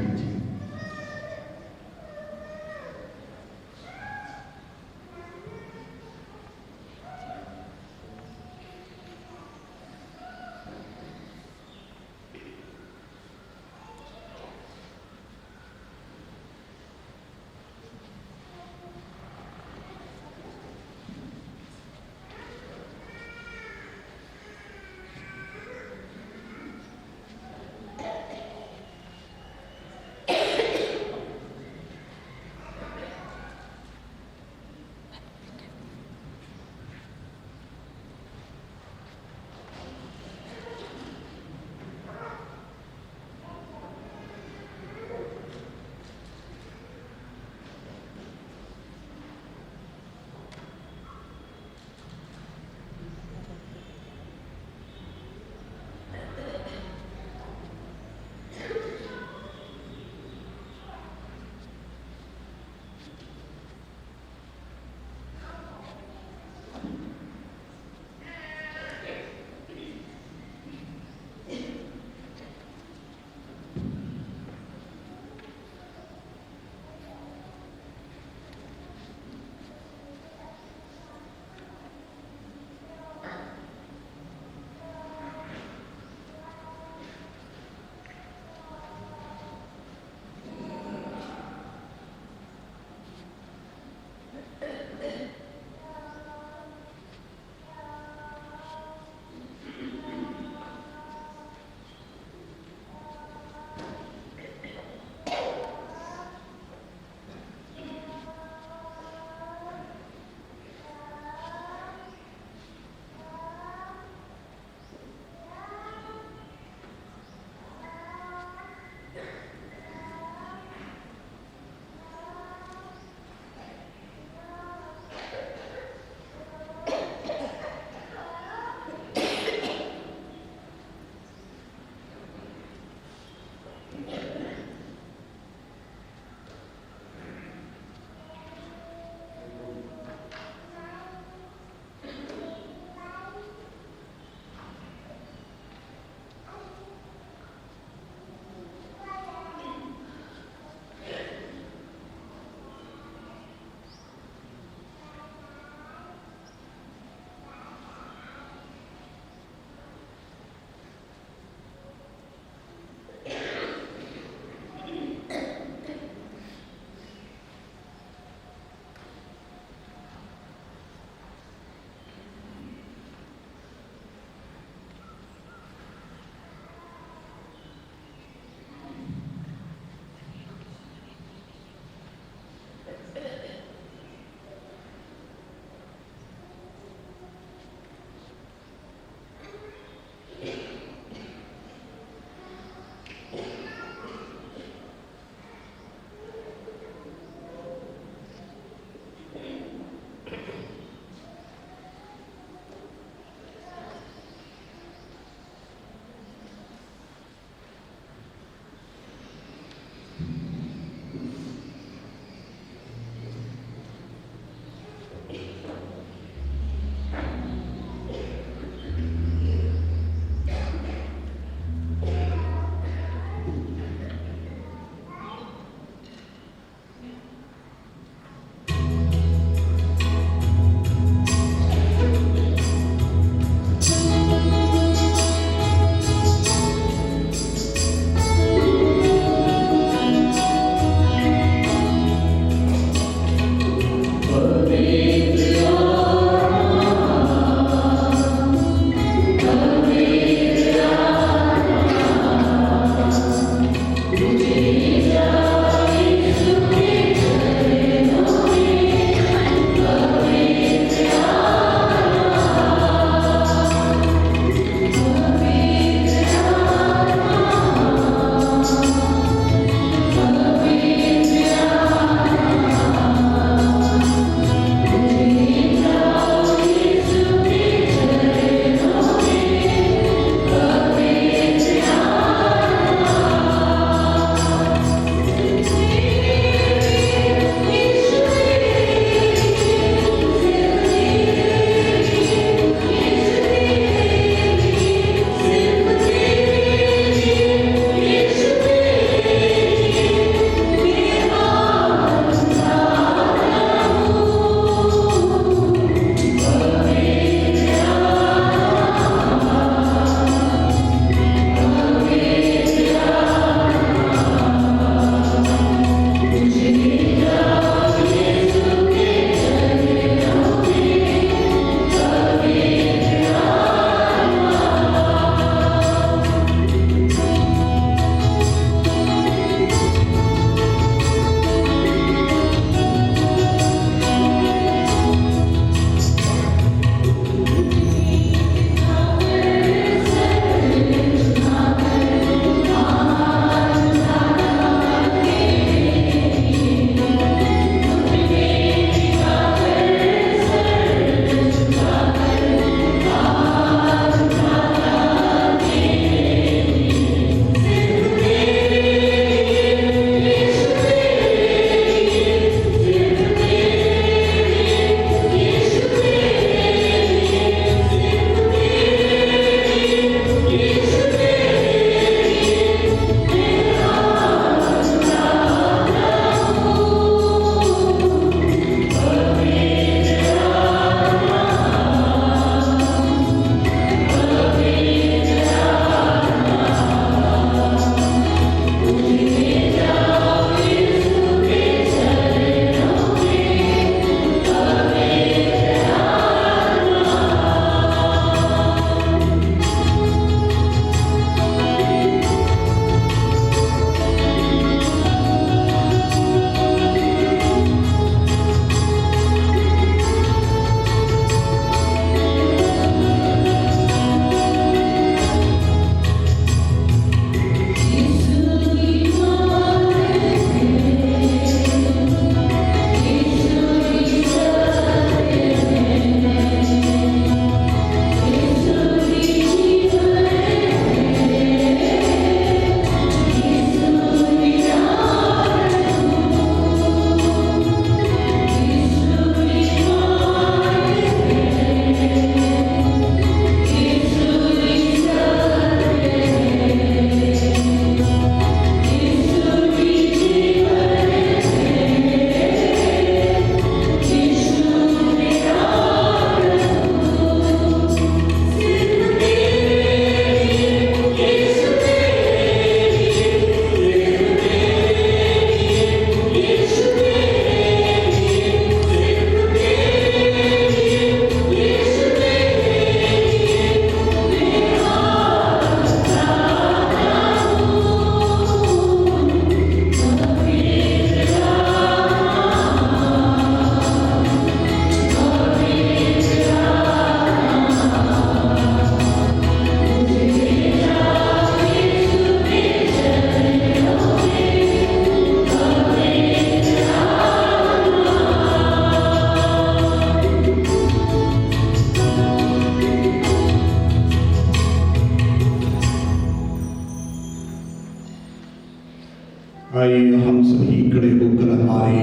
आइए हम सभी खड़े होकर हमारे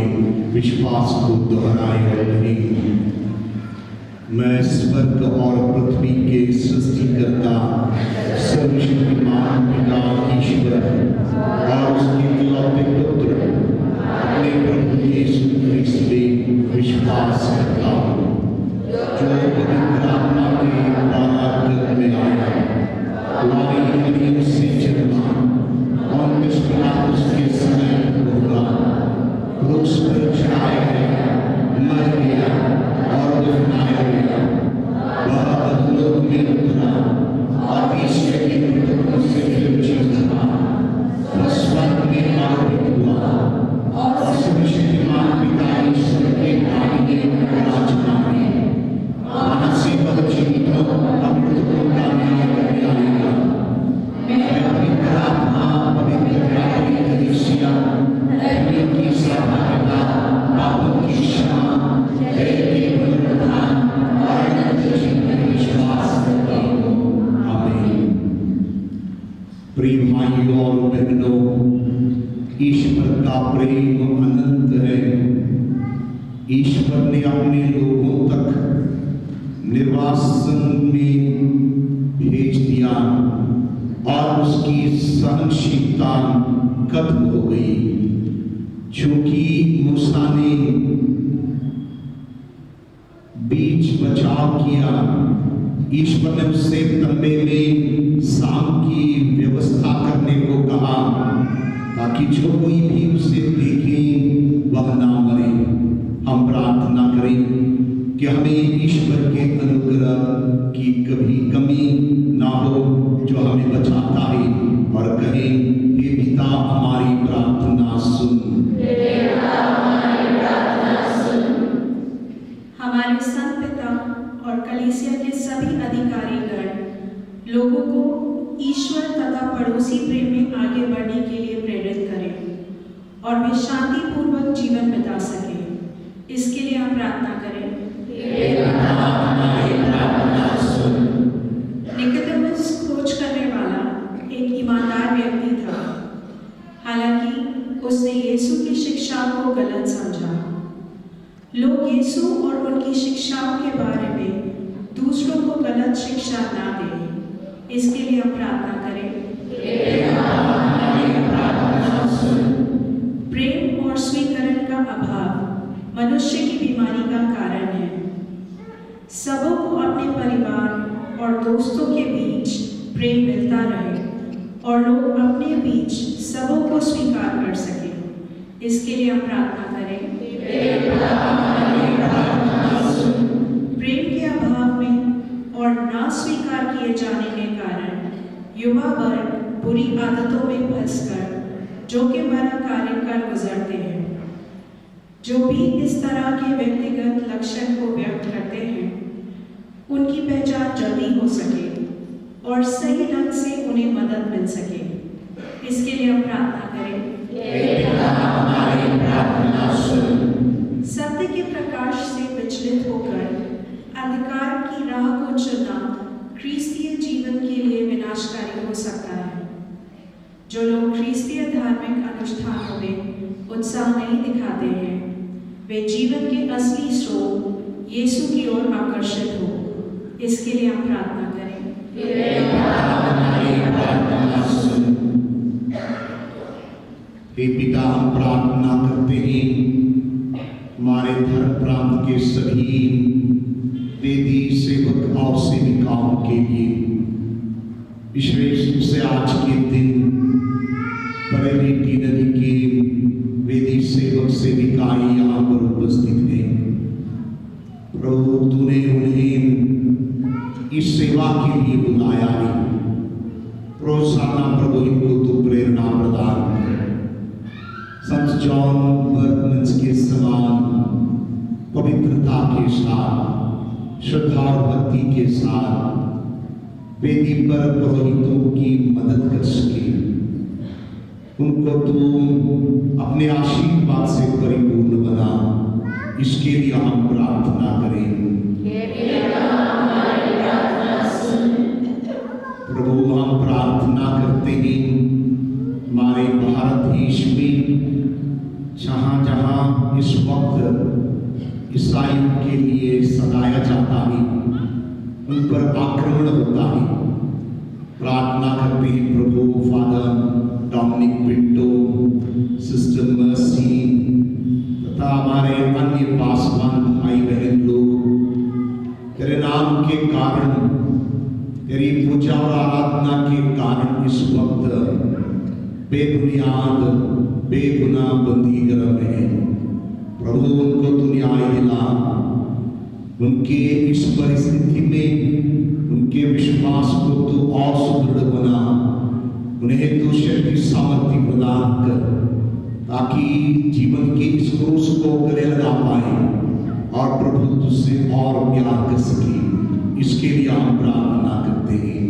विश्वास को दोहराएं और कहें, मैं स्वर्ग और पृथ्वी के सृष्टिकर्ता सर्वशक्तिमान पिता ईश्वर और उसके इकलौते पुत्र अपने प्रभु यीशु क्रिस्त में विश्वास करता हूँ, जो पवित्र आत्मा के द्वारा में आया, हमारी मरियम से जन्मा और पिलातुस के समय होगा, क्रूस पर चढ़ाया गया, मर गया और दफनाया गया, वह अधोलोक में उतरा और ईश्वर के पुत्र से फिर जी उठा, वह स्वर्ग में आरोपित हुआ और सर्वशक्तिमान पिता ईश्वर के दाहिने विराजमान है, वहाँ से वह जीवितों और मृतकों का न्याय करने आएगा। मैं पवित्र आत्मा, पवित्र कलीसिया, धर्मियों की सहभागिता, पापों की क्षमा, दया के पुनरुत्थान और अनंत जीवन में विश्वास करता हूँ। आमीन। प्रिय भाइयों और बहनों, ईश्वर का प्रेम अनंत है। ईश्वर ने अपने लोगों तक निर्वासन में भेज दिया और उसकी सहनशीलता खत्म हो गई, क्योंकि मूसा ने बीच बचाव किया। ईश्वर ने उससे तंबे में शाम की व्यवस्था करने को कहा, ताकि जो कोई भी उसे देखे वह ना मरे। हम प्रार्थना करें कि हमें ईश्वर के अनुग्रह की कभी कमी ना हो, जो हमें बचाता है, और कहें, हे पिता हमारी प्रार्थना सुन। हमारे संत पिता और कलीसिया के सभी अधिकारीगण लोगों को ईश्वर तथा पड़ोसी प्रेम में आगे बढ़ने के लिए प्रेरित करें और वे शांतिपूर्वक जीवन बिता सकें। इसके लिए हम प्रार्थना करें। निकोदेमस खोज करने वाला एक ईमानदार व्यक्ति था, हालांकि उसने यीशु की शिक्षाओं को गलत समझा। लोग यीशु और उनकी शिक्षाओं के बारे में दूसरों को गलत शिक्षा ना दें, इसके लिए हम प्रार्थना करें। प्रेम और स्वीकरण का अभाव मनुष्य की बीमारी का कारण है। सबों को अपने परिवार और दोस्तों के बीच प्रेम मिलता रहे और लोग अपने बीच सबों को स्वीकार कर सकें, इसके लिए हम प्रार्थना करें। प्रेम के अभाव में और ना स्वीकार किए जाने के कारण युवा वर्ग बुरी आदतों में फंसकर जो कि बड़ा कार्य कर गुजरते हैं। जो भी इस तरह के व्यक्तिगत लक्षण को व्यक्त करते हैं, उनकी पहचान जल्दी हो सके और सही ढंग से उन्हें मदद मिल सके, इसके लिए हम प्रार्थना करें। सत्य के प्रकाश से विचलित होकर अंधकार की राह को चुनना ख्रीस्तीय जीवन के लिए विनाशकारी हो सकता है। जो लोग ख्रीस्तीय धार्मिक अनुष्ठानों में उत्साह नहीं दिखाते हैं, वे जीवन के असली स्रोत यीशु की ओर आकर्षित हो, इसके लिए हम प्रार्थना करें। हे पिता, हम प्रार्थना करते हैं हमारे धर्म प्रांत के सभी वेदी सेवक और सेविकाओं के लिए, विशेष रूप से आज के दिन बरेली नदी के वेदी सेवक सेविकाएं यहाँ पर उपस्थित हैं। प्रभु, तूने उन्हें इस सेवा के लिए बुलाया है। रोजाना प्रभु इनको तू प्रेरणा प्रदान कर। संत जॉन बर्कमन्स के समान पवित्रता के साथ, श्रद्धा और भक्ति के साथ वेदी पर पुरोहितों की मदद कर सके। उनको तू अपने आशीर्वाद से परिपूर्ण बना, इसके लिए हम प्रार्थना करें। प्रभु, हम प्रार्थना करते हैं हमारे भारत देश में जहाँ जहाँ इस वक्त ईसाइयों के लिए सताया जाता है, उन पर आक्रमण होता है, प्रार्थना करते हैं प्रभु father Dominic Pinto, sister Mercy तथा हमारे अन्य पासवान भाई बहन लोग तेरे नाम के कारण, तेरी पूजा और आराधना के कारण इस वक्त बेबुनियाद बेगुनाह बंदी गृह में है। प्रभु उनको तू न्याय दिला, उनके इस परिस्थिति में उनके विश्वास को तू और सुदृढ़ बना, उन्हें तू शक्ति सामर्थ्य प्रदान कर ताकि जीवन के इस क्रूस को गले लगा पाए और प्रभु तुझसे और प्यार कर सके। इसके लिए हम प्रार्थना करते हैं।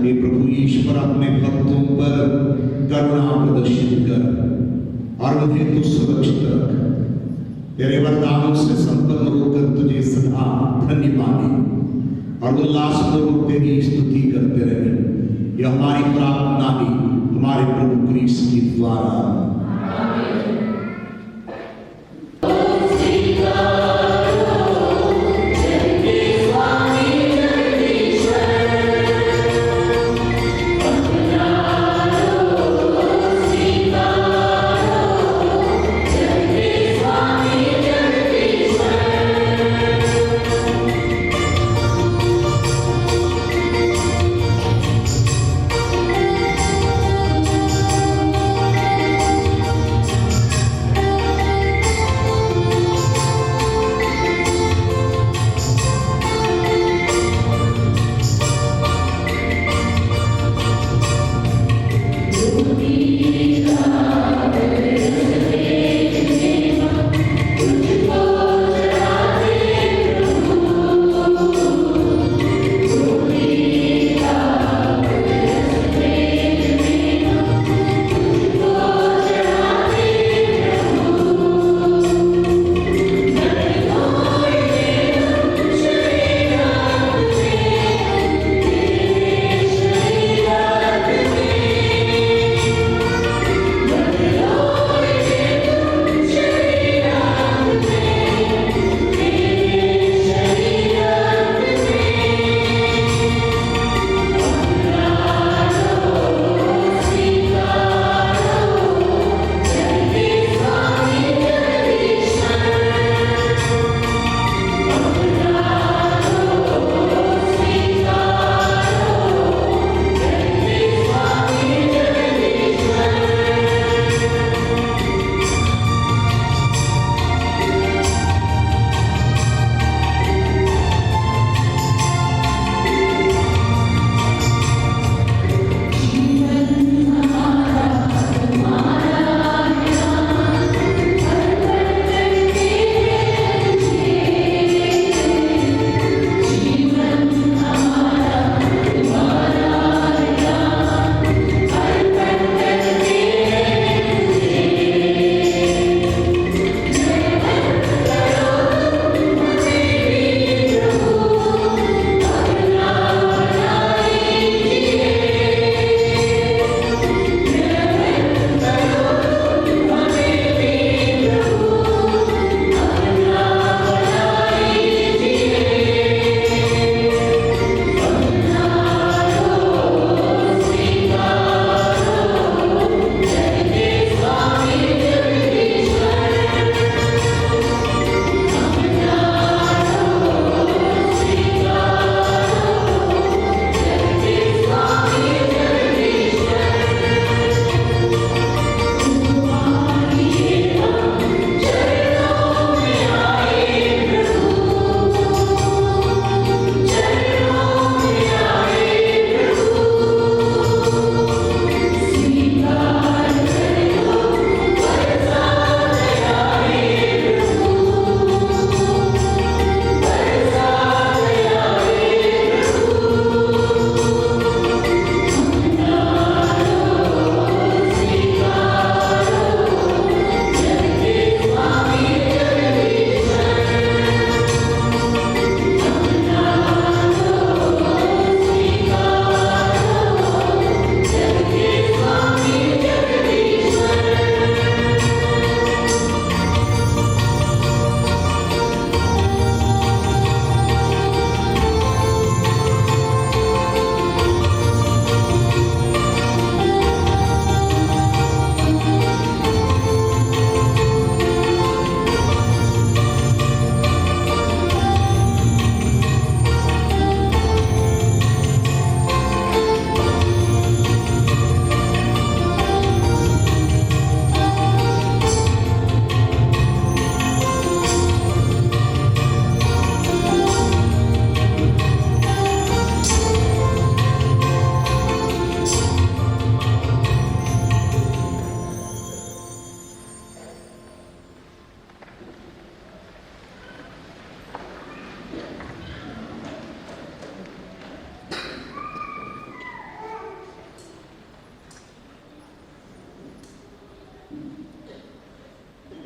हे प्रभु ईश्वर, अपने भक्तों पर करुणा प्रदर्शित कर और उन्हें तू सुरक्षित रख। तेरे वरदानों से संपन्न होकर तुझे सदा धन्य माने और उल्लासपूर्वक तेरी स्तुति करते रहे। यह हमारी प्रार्थना है हमारे प्रभु क्रिस्त के द्वारा।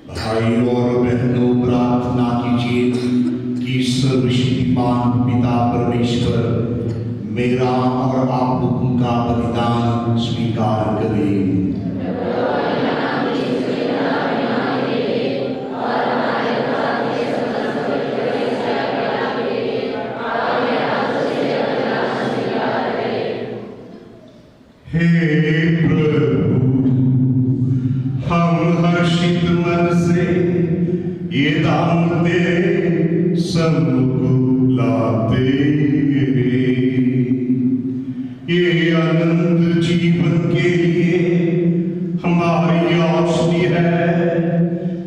भाइयों और बहनों, प्रार्थना कीजिए कि सर्वशक्तिमान पिता परमेश्वर मेरा और आप लोगों का बलिदान स्वीकार करें। हे प्रभु, हम हर्षित मन से ये दान तेरे सम्मुख लाते हैं। ये अनंत जीवन के लिए हमारी औषधि है।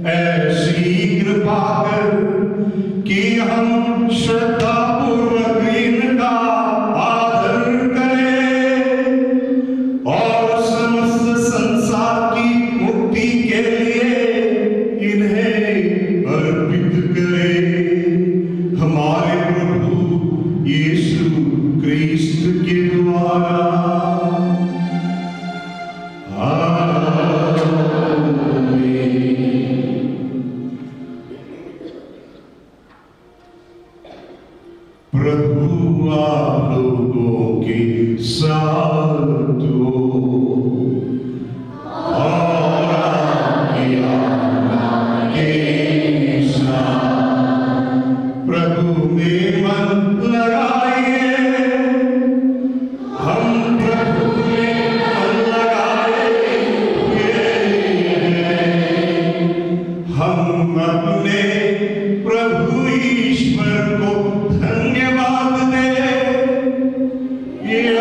ऐसी कृपा कर कि हम श्रद्धा पूर्वक इनका आदर करें और समस्त संसार की मुक्ति के लिए इन्हें अर्पित करें। हमारे प्रभु यीशु क्रिस्त के द्वारा। प्रभु आप लोगों के साथ हो और आपकी आत्मा के साथ। प्रभु में मन लगाइए, हम प्रभु में मन लगाए हम अपने प्रभु ईश्वर को धन्यवाद दें। यह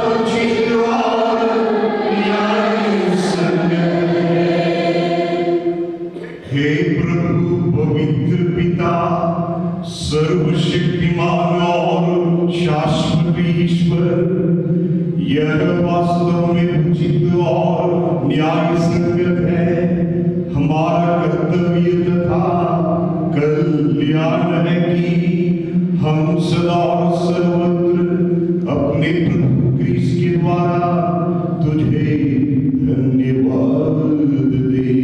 उचित और न्याय संगत है। हे प्रभु पवित्र पिता, सर्वशक्तिमान और शाश्वत ईश्वर, यह वास्तव में उचित और न्याय संगत है। हमारा कर्तव्य तथा कल्याण है कि हम सदा और सर्वत्र अपने प्रभु क्रिस्त के द्वारा तुझे धन्यवाद दे।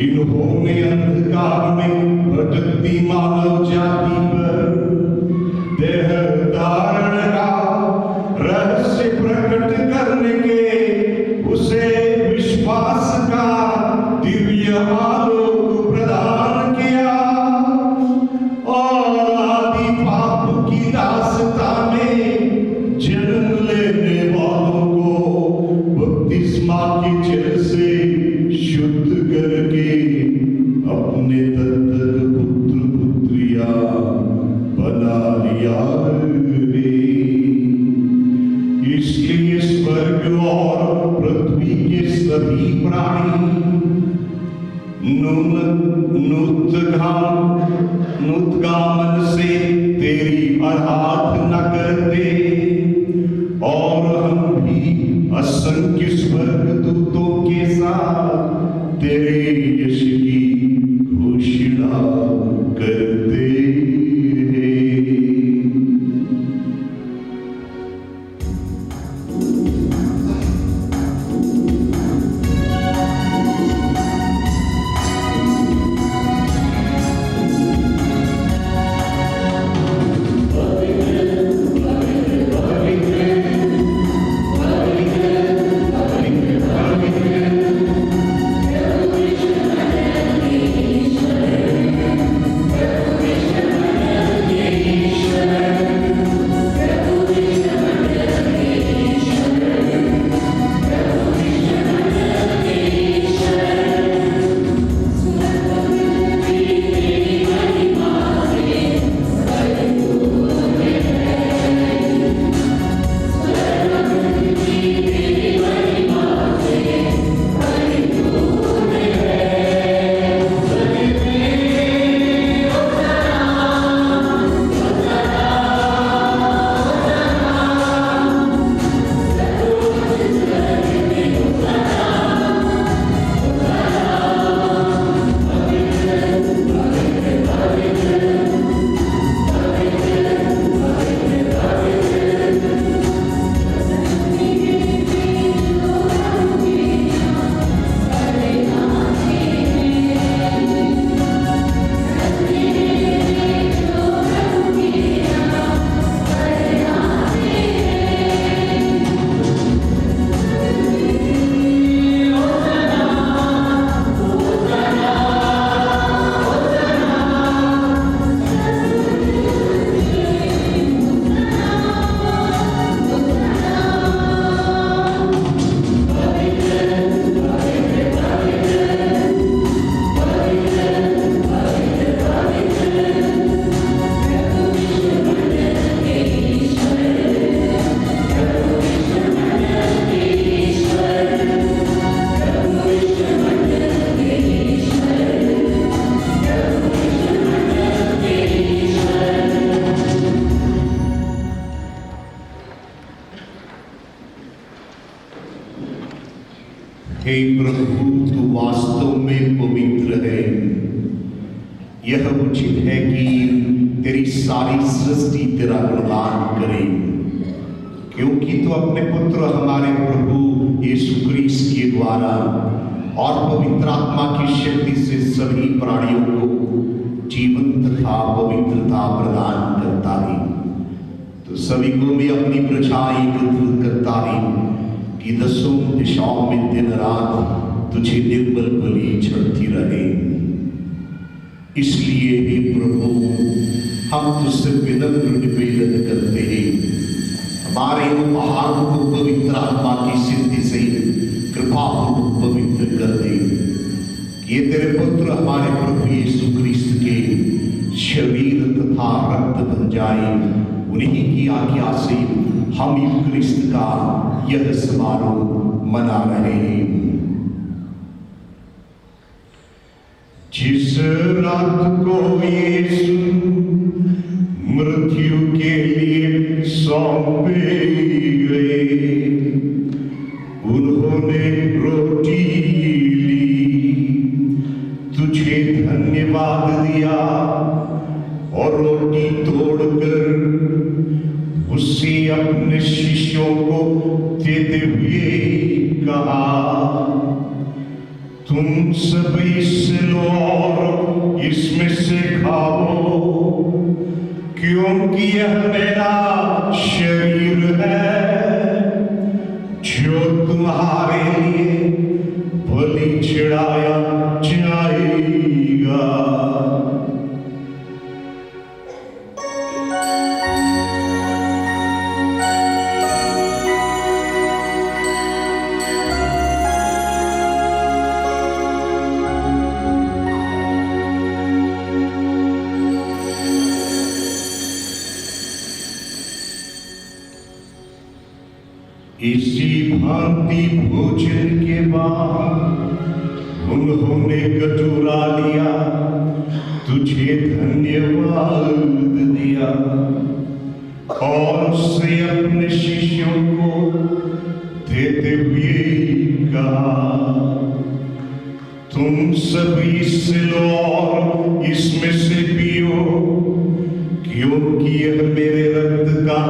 इन्होंने अंधकार में भटकती मानव जाति पर देह धारण का रहस्य प्रकट करने के उसे विश्वास का दिव्य आलोक प्रदान किया और आदि पाप की दासता में जन्म लेने वालों को बपतिस्मा के जल से शुद्ध करके अपने दत्तक पुत्र पुत्रियां बना लिया रे। इसलिए स्वर्ग और पृथ्वी के सभी प्राणी नूतगामन से तेरी आराधना करते और हम भी असंख्य स्वर्गदूतों के साथ तेरे यश की घोषणा करते हैं। पवित्र हे प्रभु, तू वास्तव में पवित्र है। यह उचित है कि तेरी सारी सृष्टि तेरा गुणगान करे, क्योंकि तू अपने पुत्र हमारे प्रभु यीशु क्रिस्त के द्वारा और पवित्र आत्मा की शक्ति से सभी प्राणियों को जीवन तथा पवित्रता प्रदान करता है। तो सभी को भी अपनी प्रजा एकत्र करता है कि दसों दिशाओं में दिन रात तुझे निर्बल बलि चढ़ती रहे। इसलिए हे प्रभु, हम तुझसे विनम्र निवेदन करते हैं, हमारे उपहार को पवित्र आत्मा की सिद्धि से कृपापूर्वक पवित्र कर दे। ये तेरे पुत्र हमारे प्रभु यीशु क्रिस्त के शरीर तथा रक्त बन जाए। उन्हीं की आज्ञा से हम क्रिस्त का यह समारोह मना रहे हैं। जिस रात को यीशु मृत्यु के लिए सौंपे गए, उन्होंने रोटी ली, तुझे धन्यवाद दिया और रोटी तोड़कर उसे अपने शिष्यों को देते हुए कहा, तुम सब इससे लो और इसमें से खाओ, क्योंकि यह मेरा शरीर है जो तुम्हारे लिए बलि चढ़ाया जाएगा। इसी भांति भोजन के बाद उन्होंने कटोरा लिया, तुझे धन्यवाद दिया और उससे अपने शिष्यों को देते हुए कहा, तुम सब इससे लो और इसमें से पियो, क्योंकि यह मेरे रक्त का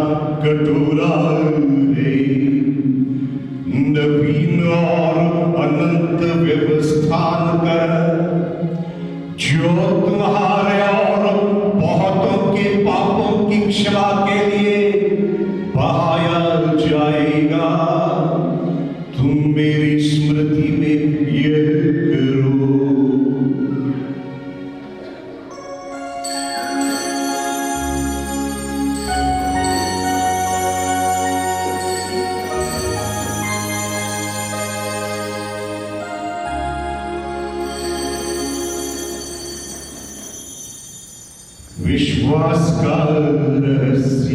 कटोरा है, नवीन और अनंत व्यवस्थान कर, जो तुम्हारे और बहुतों के पापों की क्षमा के लिए बहाया जाएगा। तुम मेरी स्मृति में यह करो। विश्वास का रहस्य।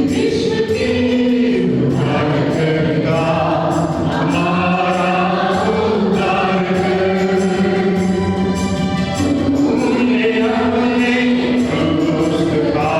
विश्व के उद्धारकर्ता हमारा उद्धारकर, तूने अपने क्रूस का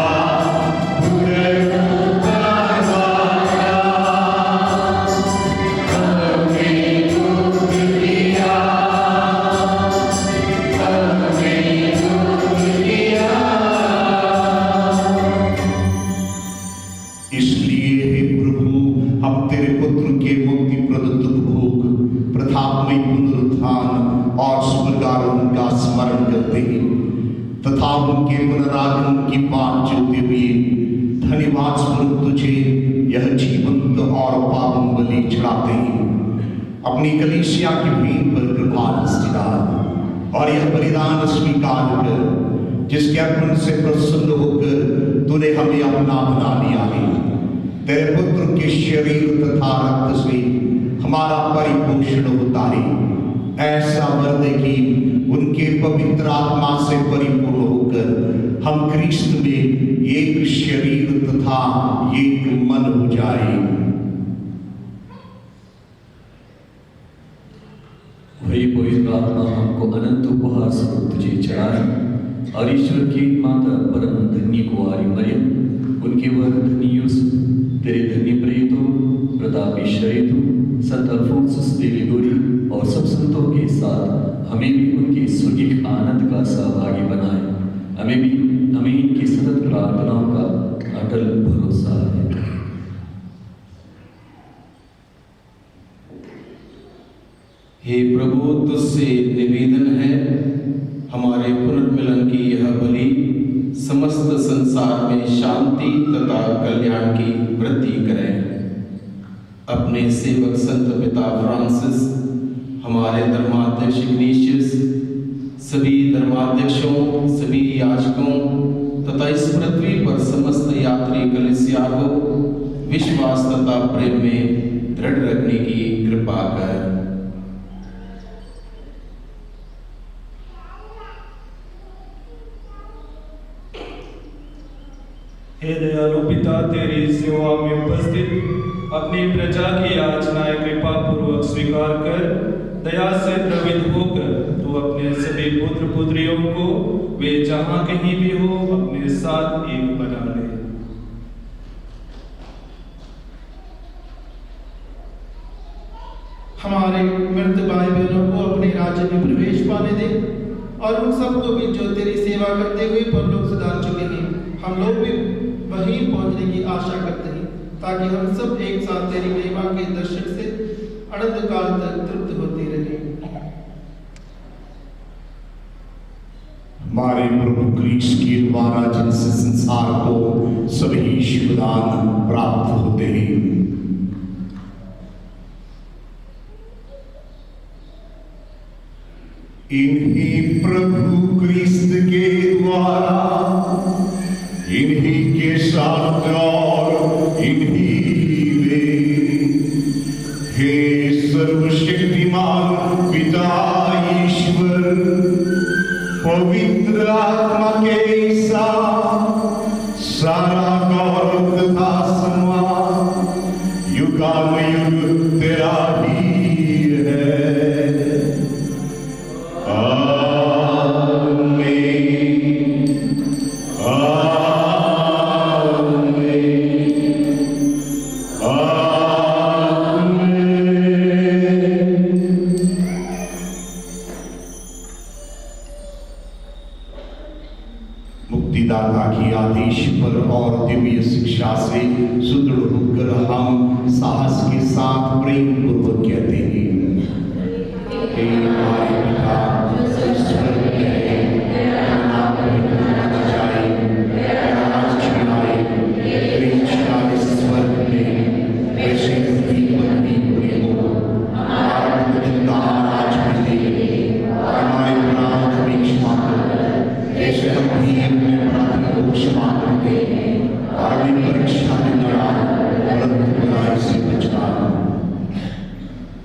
तथा उनके पुनरागमन की बात चलते हुए धन्यवाद स्वरूप तुझे यह जीवंत और पावन बलि चढ़ाते हैं। अपनी कलीसिया की भीड़ पर कृपा दृष्टि डाल और यह बलिदान स्वीकार कर, जिसके अर्पण से प्रसन्न होकर तूने हमें अपना बना लिया है। तेरे पुत्र के शरीर तथा रक्त से हमारा परिपोषण होता है। ऐसा वर दे कि उनके पवित्र आत्मा से परिपूर्ण होकर हम क्रिस्त में एक शरीर तथा एक मन हो जाए। वही पवित्र आत्मा हमको अनंत उपहार स्वरूप तुझे चढ़ाए और ईश्वर की माता परम धन्य कुंवारी मरियम, उनके वर धन्य शरीर संत अल्फोंसुस दे लिगोरी और सब संतों के साथ हमें भी उनके स्वर्गीय आनंद का सहभागी बनाए। हमें इनकी सतत प्रार्थनाओं का अटल भरोसा है। हे प्रभु, तुझसे निवेदन है, हमारे पुनर्मिलन की यह बलि समस्त संसार में शांति तथा कल्याण की वृद्धि करें। अपने सेवक संत पिता फ्रांसिस, हमारे धर्माध्यक्ष इग्नेशियस, सभी धर्माध्यक्षों, सभी याजकों तथा इस पृथ्वी पर समस्त यात्री कलीसिया को विश्वास तथा प्रेम में दृढ़ रखने की कृपा कर। हे दयालु पिता, तेरी सेवा में उपस्थित अपनी प्रजा की याचनाएं कृपा पूर्वक स्वीकार कर दया से द्रवित होकर तू अपने सभी पुत्र पुत्रियों को वे जहां कहीं भी हो अपने साथ एक बना ले। हमारे मृत भाई बहनों को अपने राज्य में प्रवेश पाने दे और उन सबको भी जो तेरी सेवा करते हुए परलोक सुधार चुके हैं। हम लोग भी वहीं पहुंचने की आशा करते हैं ताकि हम सब एक साथ तेरी महिमा के दर्शन से अनंत काल तक तृप्त होते रहें। हमारे प्रभु क्रिस्ट के द्वारा जिनसे संसार को सभी शुभदान प्राप्त होते हैं, इन्हीं प्रभु क्रिस्त के द्वारा, इन्हीं के साथ और इन्हीं में, हे सर्वशक्तिमान पिता ईश्वर, पवित्र आत्मा के साथ सारा गौरव तथा सम्मान युगानुयुग तेरा ही है। मुक्तिदाता की आदेश पर और दिव्य शिक्षा से सुदृढ़ होकर हम साहस के साथ प्रेम पूर्वक कहते हैं, हे हमारे पिता जो स्वर्ग में है, तेरा नाम पवित्र जाए, तेरा राज्य आए, तेरी इच्छा इस स्वर्ग में वैसे पृथ्वी पर भी पूरी हो। हमारा प्रतिदिन का आज हमें दे और हमारे अपराध हमें क्षमा कर, जैसे हम भी अपने अपराधी को क्षमा करते हैं, और हमें परीक्षा में न डाल परंतु बुराई से बचा।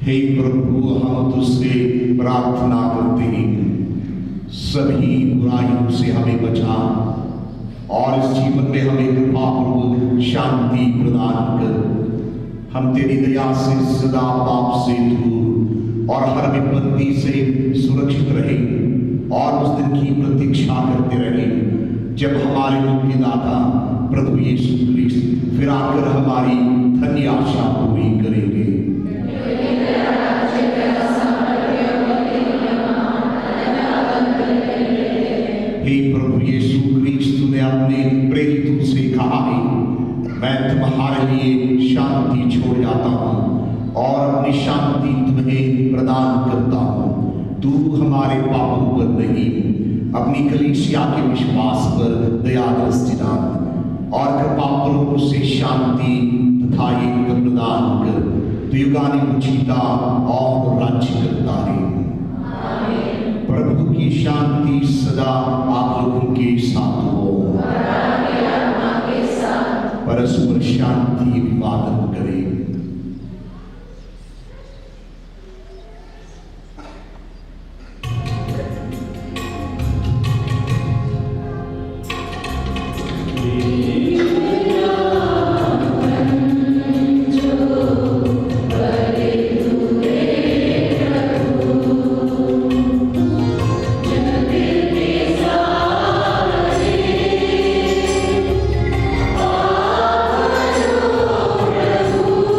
हे प्रभु, हम तुझसे प्रार्थना करते हैं, सभी बुराइयों से हमें बचा और इस जीवन में हमें कृपापूर्वक शांति प्रदान कर। हम तेरी दया से सदा पाप से दूर और हर विपत्ति से सुरक्षित रहे और उस दिन की प्रतीक्षा करते रहे जब हमारे मुक्तिदाता प्रभु यीशु क्रिस्त फिर आकर हमारी धन्य आशा पूरी करेंगे। हे प्रभु यीशु क्रिस्त, तूने अपने प्रेरितों से कहा है, मैं तुम्हारे लिए शांति छोड़ जाता हूँ और अपनी शांति तुम्हें प्रदान करता हूँ। तू हमारे पापों पर नहीं, अपनी कलीसिया के विश्वास पर दया दृष्टि डाल और कृपापूर्वक उसे शांति तथा एकता प्रदान कर। तू युगानुयुग जीता और राज्य करता है। प्रभु की शांति सदा आप लोगों के साथ हो। परस्पर शांति अभिवादन करें। Oh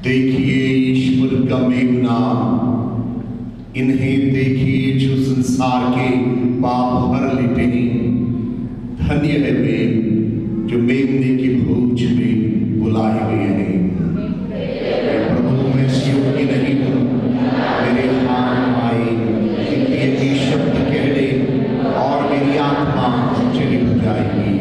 देखिए ईश्वर का मेमना, इन्हें देखिए जो संसार के पाप भर लेते हैं। धन्य है वे जो मेमने की भोज में बुलाए गए हैं। प्रभु मैं योग्य नहीं हूँ, मेरे हाथ आए ये शब्द कह दे और मेरी आत्मा चली जाएगी।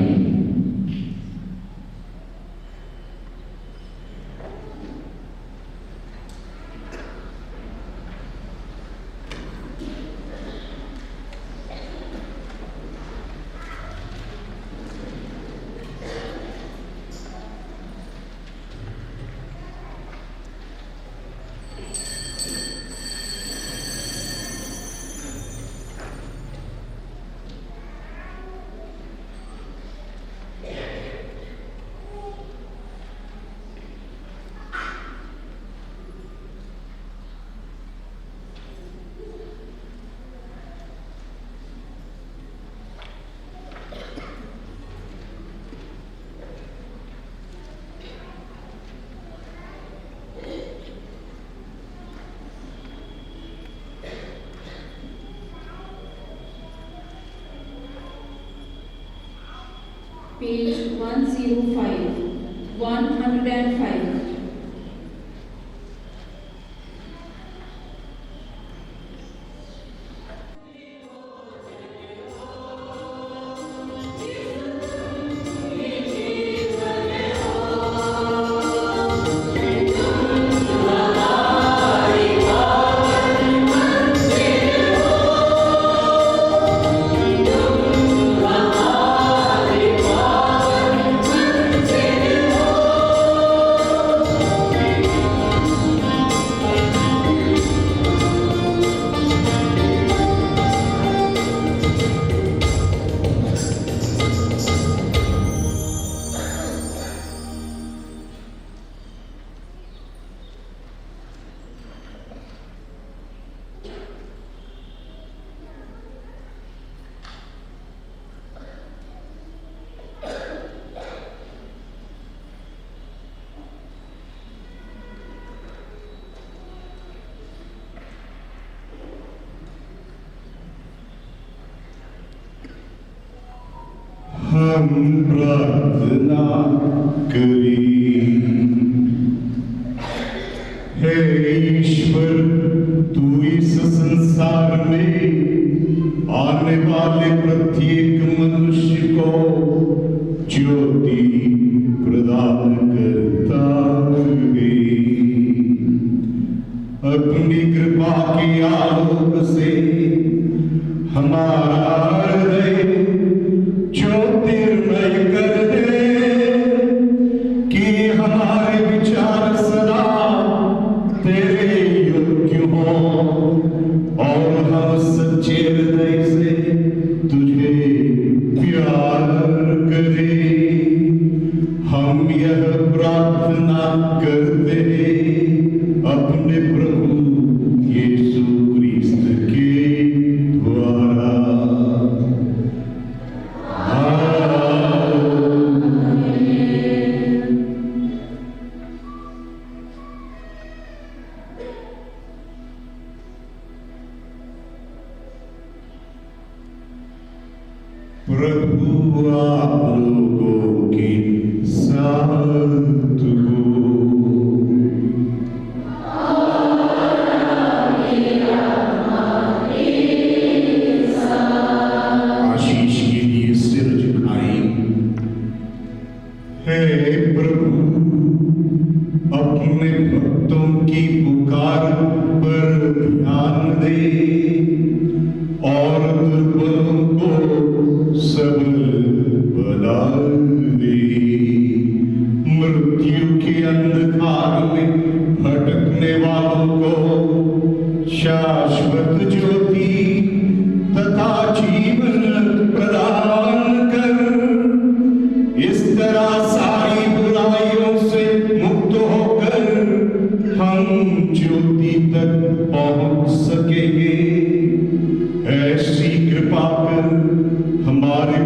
Page 105, 105. हम प्रार्थना करें। हे ईश्वर, तू इस संसार में आने वाले प्रत्येक मनुष्य को ज्योति प्रदान करता है। अपनी कृपा के आलोक से हमारा हृदय ज्योतिर्मय कर दे, कि हमारे विचार सदा तेरे योग्य हों और हम सच्चे हृदय से तुझे प्यार करें। हम यह प्रार्थना करते हैं अपने प्रभु यीशु क्रिस्त के द्वारा। प्रभु आप लोगों के साथ हो। आशीष के लिए सिर झुकाएं। हे प्रभु, अपने भक्तों की पुकार पर ध्यान दे और दुर्बलों को सबल बना दे। मृत्यु के अंधकार में भटकने वालों को शाश्वत ज्योति तथा जीवन प्रदान कर। इस तरह सारी बुराइयों से मुक्त होकर हम ज्योति तक पहुंच सकेंगे। ऐसी कृपा कर हमारे